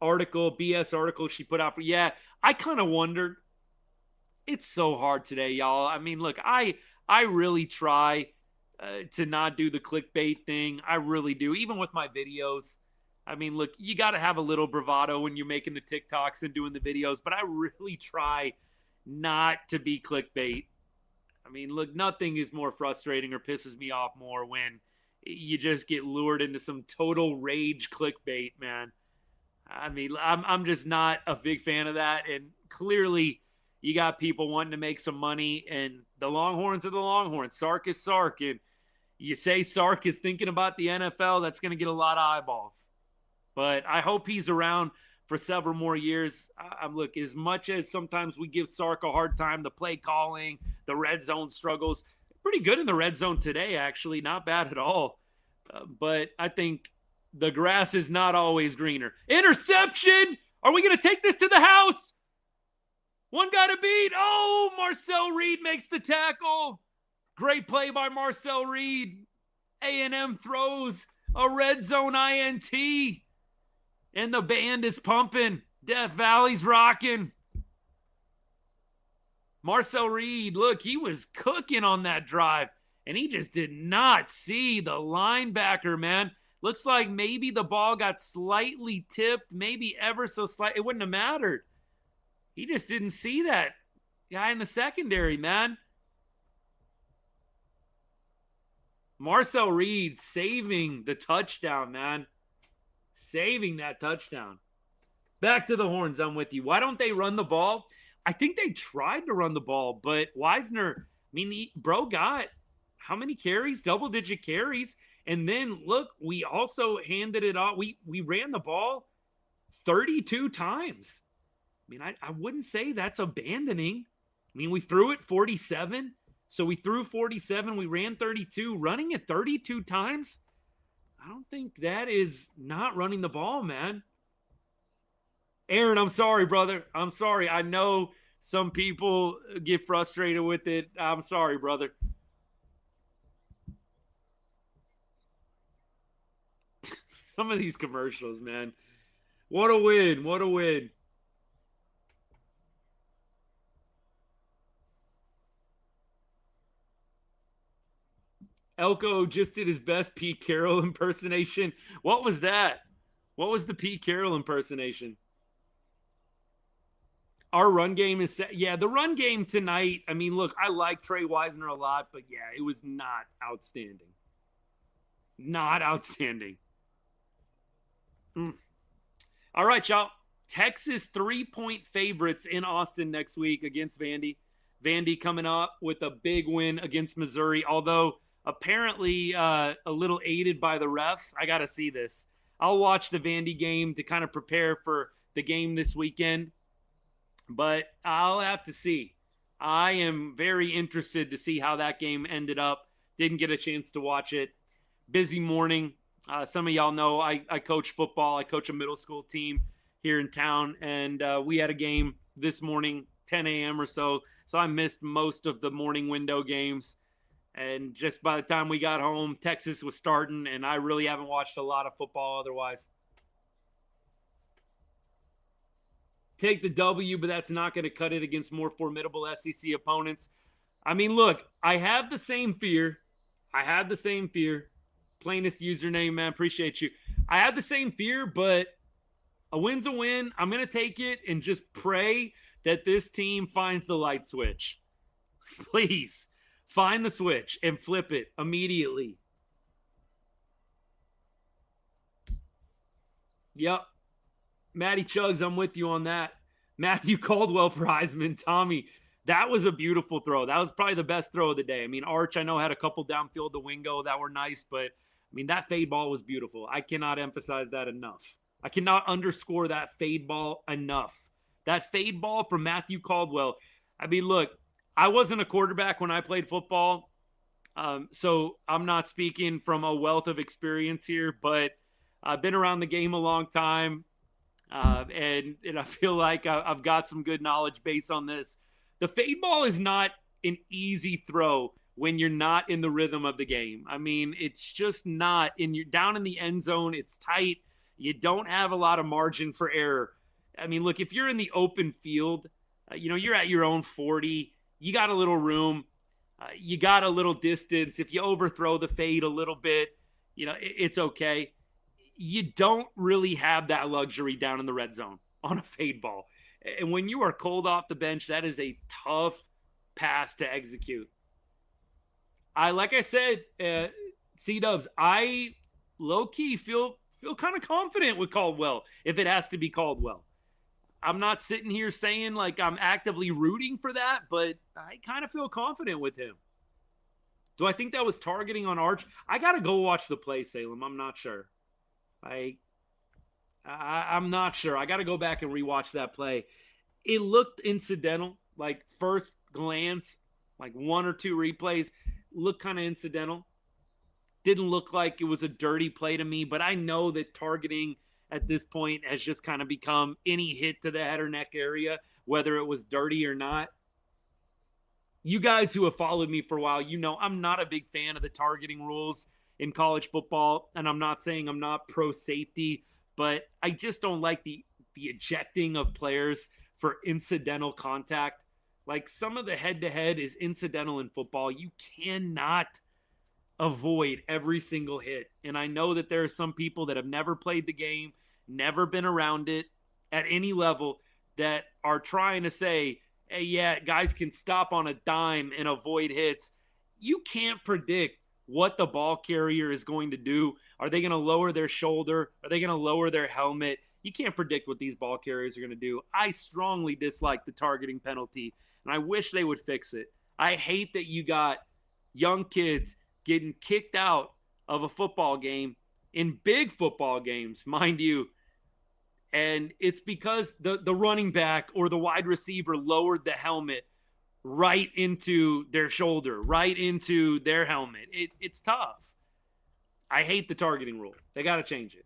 article, BS article she put out for. Yeah, I kind of wondered. It's so hard today, y'all. I mean, look, I really try to not do the clickbait thing. I really do, even with my videos. I mean, look, you got to have a little bravado when you're making the TikToks and doing the videos, but I really try not to be clickbait. I mean, look, nothing is more frustrating or pisses me off more when you just get lured into some total rage clickbait, man. I mean, I'm just not a big fan of that, and clearly you got people wanting to make some money, and the Longhorns are the Longhorns. Sark is Sark, and you say Sark is thinking about the NFL, that's going to get a lot of eyeballs. But I hope he's around for several more years. Look, as much as sometimes we give Sark a hard time, the play calling, the red zone struggles, pretty good in the red zone today, actually. Not bad at all. But I think the grass is not always greener. Interception! Are we going to take this to the house? One guy to beat. Oh, Marcel Reed makes the tackle. Great play by Marcel Reed. A&M throws a red zone INT. And the band is pumping. Death Valley's rocking. Marcel Reed, look, he was cooking on that drive. And he just did not see the linebacker, man. Looks like maybe the ball got slightly tipped, maybe ever so slight. It wouldn't have mattered. He just didn't see that guy in the secondary, man. Marcel Reed saving the touchdown, man. Saving that touchdown. Back to the Horns, I'm with you. Why don't they run the ball? I think they tried to run the ball, but Wisner, I mean, bro got how many carries? Double-digit carries. And then, look, we also handed it off. We ran the ball 32 times. I mean, I wouldn't say that's abandoning. I mean, we threw it 47. So we threw 47. We ran 32. Running it 32 times? I don't think that is not running the ball, man. Aaron, I'm sorry, brother. I'm sorry. I know some people get frustrated with it. I'm sorry, brother. Some of these commercials, man. What a win. What a win. Elko just did his best Pete Carroll impersonation. What was that? What was the Pete Carroll impersonation? Our run game is set. Yeah, the run game tonight. I mean, look, I like Trey Wisner a lot, but yeah, it was not outstanding. Not outstanding. All right, y'all. Texas 3-point favorites in Austin next week against Vandy. Vandy coming up with a big win against Missouri, although apparently a little aided by the refs. I got to see this. I'll watch the Vandy game to kind of prepare for the game this weekend, but I'll have to see. I am very interested to see how that game ended up. Didn't get a chance to watch it. Busy morning. Some of y'all know I coach football. I coach a middle school team here in town, and we had a game this morning, 10 a.m. or so. So I missed most of the morning window games. And just by the time we got home, Texas was starting, and I really haven't watched a lot of football otherwise. Take the W, but that's not going to cut it against more formidable SEC opponents. I mean, look, I have the same fear. Plainest username, man. Appreciate you. I have the same fear, but a win's a win. I'm going to take it and just pray that this team finds the light switch. Please, find the switch and flip it immediately. Yep. Matty Chugs, I'm with you on that. Matthew Caldwell for Heisman. Tommy, that was a beautiful throw. That was probably the best throw of the day. I mean, Arch, I know, had a couple downfield to Wingo that were nice, but, I mean, that fade ball was beautiful. I cannot emphasize that enough. I cannot underscore that fade ball enough. That fade ball from Matthew Caldwell. I mean, look, I wasn't a quarterback when I played football, so I'm not speaking from a wealth of experience here, but I've been around the game a long time. And I feel like I've got some good knowledge based on this. The fade ball is not an easy throw when you're not in the rhythm of the game. I mean, it's just not. You're down in the end zone. It's tight. You don't have a lot of margin for error. I mean, look, if you're in the open field, you're at your own 40. You got a little room. You got a little distance. If you overthrow the fade a little bit, it's okay. You don't really have that luxury down in the red zone on a fade ball. And when you are cold off the bench, that is a tough pass to execute. Like I said, C-Dubs, I low-key feel kind of confident with Caldwell if it has to be Caldwell. I'm not sitting here saying like I'm actively rooting for that, but I kind of feel confident with him. Do I think that was targeting on Arch? I got to go watch the play, Salem. I'm not sure. I'm not sure. I got to go back and rewatch that play. It looked incidental, like first glance, like one or two replays looked kind of incidental. Didn't look like it was a dirty play to me, but I know that targeting at this point has just kind of become any hit to the head or neck area, whether it was dirty or not. You guys who have followed me for a while, I'm not a big fan of the targeting rules in college football, and I'm not saying I'm not pro safety, but I just don't like the ejecting of players for incidental contact. Like some of the head-to-head is incidental in football. You cannot avoid every single hit. And I know that there are some people that have never played the game, never been around it at any level, that are trying to say, hey, yeah, guys can stop on a dime and avoid hits. You can't predict what the ball carrier is going to do. Are they going to lower their shoulder? Are they going to lower their helmet? You can't predict what these ball carriers are going to do. I strongly dislike the targeting penalty, and I wish they would fix it. I hate that you got young kids getting kicked out of a football game in big football games, mind you, and it's because the running back or the wide receiver lowered the helmet right into their shoulder, right into their helmet. It's tough. I hate the targeting rule. They got to change it.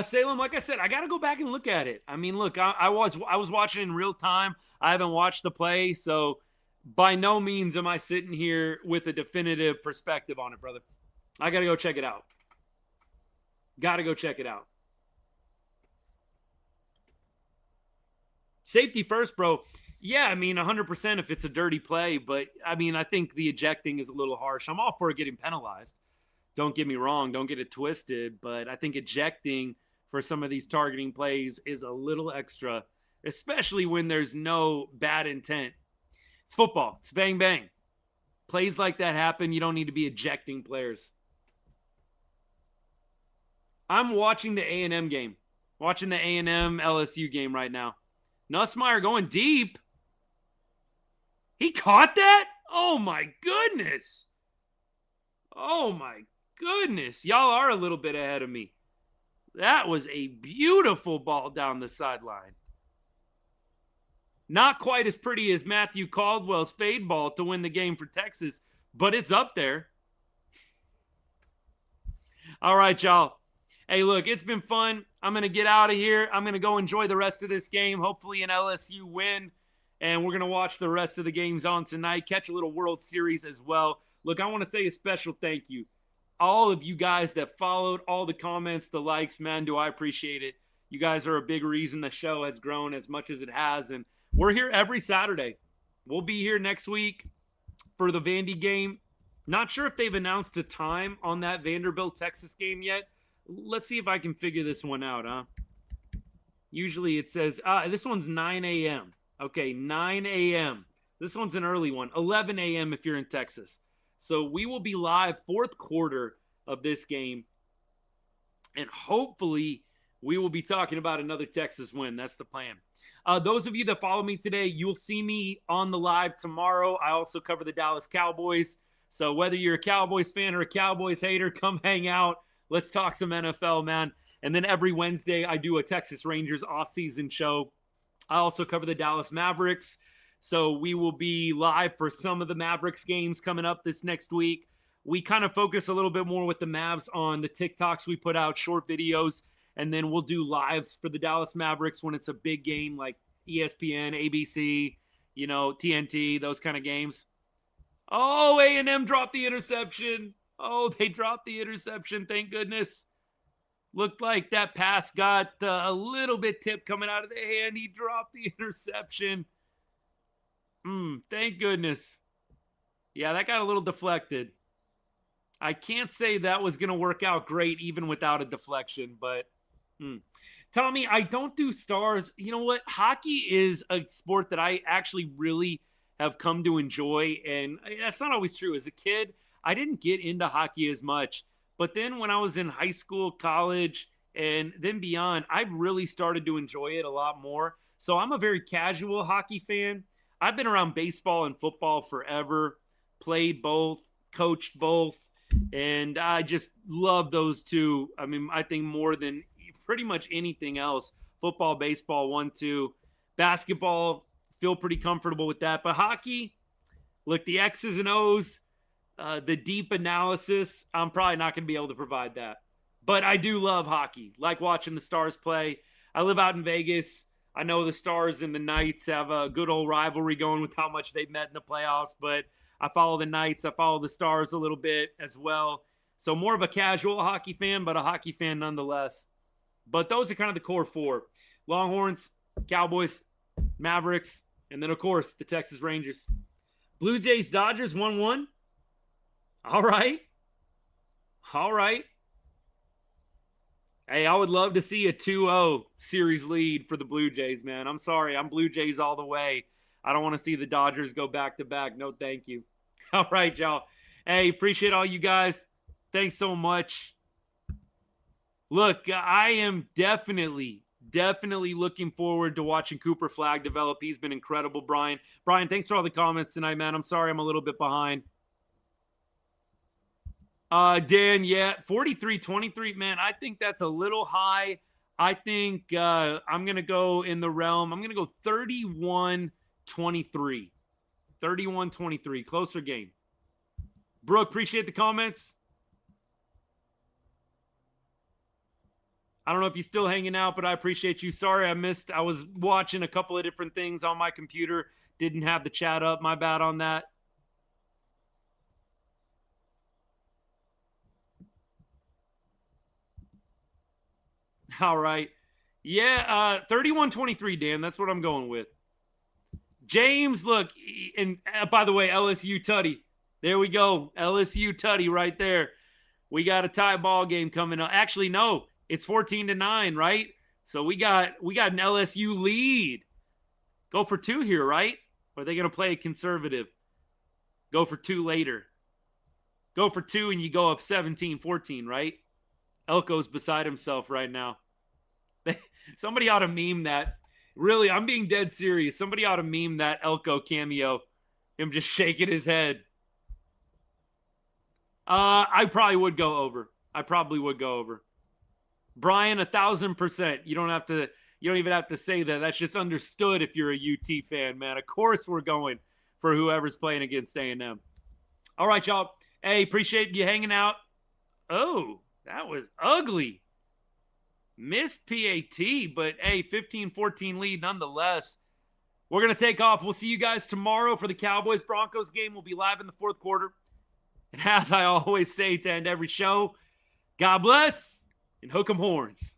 Salem, like I said, I got to go back and look at it. I mean, look, I was watching in real time. I haven't watched the play, so by no means am I sitting here with a definitive perspective on it, brother. I got to go check it out. Got to go check it out. Safety first, bro. Yeah, I mean, 100% if it's a dirty play, but I mean, I think the ejecting is a little harsh. I'm all for getting penalized. Don't get me wrong. Don't get it twisted, but I think ejecting for some of these targeting plays is a little extra, especially when there's no bad intent. It's football. It's bang, bang. Plays like that happen. You don't need to be ejecting players. I'm watching the A&M game. Watching the A&M LSU game right now. Nussmeier going deep. He caught that? Oh, my goodness. Oh, my goodness. Y'all are a little bit ahead of me. That was a beautiful ball down the sideline. Not quite as pretty as Matthew Caldwell's fade ball to win the game for Texas, but it's up there. All right, y'all. Hey, look, it's been fun. I'm going to get out of here. I'm going to go enjoy the rest of this game. Hopefully an LSU win. And we're going to watch the rest of the games on tonight. Catch a little World Series as well. Look, I want to say a special thank you. All of you guys that followed, all the comments, the likes, man, do I appreciate it. You guys are a big reason the show has grown as much as it has. And we're here every Saturday. We'll be here next week for the Vandy game. Not sure if they've announced a time on that Vanderbilt, Texas game yet. Let's see if I can figure this one out, huh? Usually it says, this one's 9 a.m. Okay, 9 a.m. This one's an early one. 11 a.m. if you're in Texas. So we will be live fourth quarter of this game. And hopefully we will be talking about another Texas win. That's the plan. Those of you that follow me today, you'll see me on the live tomorrow. I also cover the Dallas Cowboys. So whether you're a Cowboys fan or a Cowboys hater, come hang out. Let's talk some NFL, man. And then every Wednesday, I do a Texas Rangers off-season show. I also cover the Dallas Mavericks. So we will be live for some of the Mavericks games coming up this next week. We kind of focus a little bit more with the Mavs on the TikToks we put out, short videos. And then we'll do lives for the Dallas Mavericks when it's a big game like ESPN, ABC, TNT, those kind of games. Oh, A&M dropped the interception. Oh, they dropped the interception. Thank goodness. Looked like that pass got a little bit tipped coming out of the hand. He dropped the interception. Thank goodness. Yeah, that got a little deflected. I can't say that was going to work out great even without a deflection, but Tommy, I don't do stars. You know what? Hockey is a sport that I actually really have come to enjoy, and that's not always true. As a kid, I didn't get into hockey as much, but then when I was in high school, college, and then beyond, I've really started to enjoy it a lot more. So I'm a very casual hockey fan. I've been around baseball and football forever, played both, coached both, and I just love those two. I mean, I think more than pretty much anything else. Football, baseball, 1, 2. Basketball, feel pretty comfortable with that. But hockey, look, the X's and O's, the deep analysis, I'm probably not going to be able to provide that. But I do love hockey, like watching the Stars play. I live out in Vegas. I know the Stars and the Knights have a good old rivalry going with how much they've met in the playoffs, but I follow the Knights. I follow the Stars a little bit as well. So more of a casual hockey fan, but a hockey fan nonetheless. But those are kind of the core four. Longhorns, Cowboys, Mavericks, and then, of course, the Texas Rangers. Blue Jays, Dodgers, 1-1. All right. Hey, I would love to see a 2-0 series lead for the Blue Jays, man. I'm sorry. I'm Blue Jays all the way. I don't want to see the Dodgers go back-to-back. No, thank you. All right, y'all. Hey, appreciate all you guys. Thanks so much. Look, I am definitely looking forward to watching Cooper Flagg develop. He's been incredible, Brian. Brian, thanks for all the comments tonight, man. I'm sorry I'm a little bit behind. Dan, yeah, 43-23, man. I think that's a little high. I think I'm going to go in the realm. I'm going to go 31-23. 31-23, closer game. Brooke, appreciate the comments. I don't know if you're still hanging out, but I appreciate you. Sorry I missed. I was watching a couple of different things on my computer. Didn't have the chat up. My bad on that. All right. Yeah, 31-23, Dan. That's what I'm going with. James, look, and by the way, LSU Tutty. There we go. LSU Tutty right there. We got a tie ball game coming up. Actually, no. It's 14-9, right? So we got an LSU lead. Go for 2 here, right? Or are they going to play conservative? Go for 2 later. Go for 2 and you go up 17-14, right? Elko's beside himself right now. Somebody ought to meme that. Really, I'm being dead serious. Somebody ought to meme that Elko cameo. Him just shaking his head. I probably would go over. Brian, 1,000%. You don't have to You don't even have to say that. That's just understood if you're a UT fan, man. Of course we're going for whoever's playing against A&M. All right, y'all. Hey, appreciate you hanging out. Oh, that was ugly. Missed PAT, but hey, 15-14 lead nonetheless. We're going to take off. We'll see you guys tomorrow for the Cowboys-Broncos game. We'll be live in the fourth quarter. And as I always say to end every show, God bless and hook 'em horns.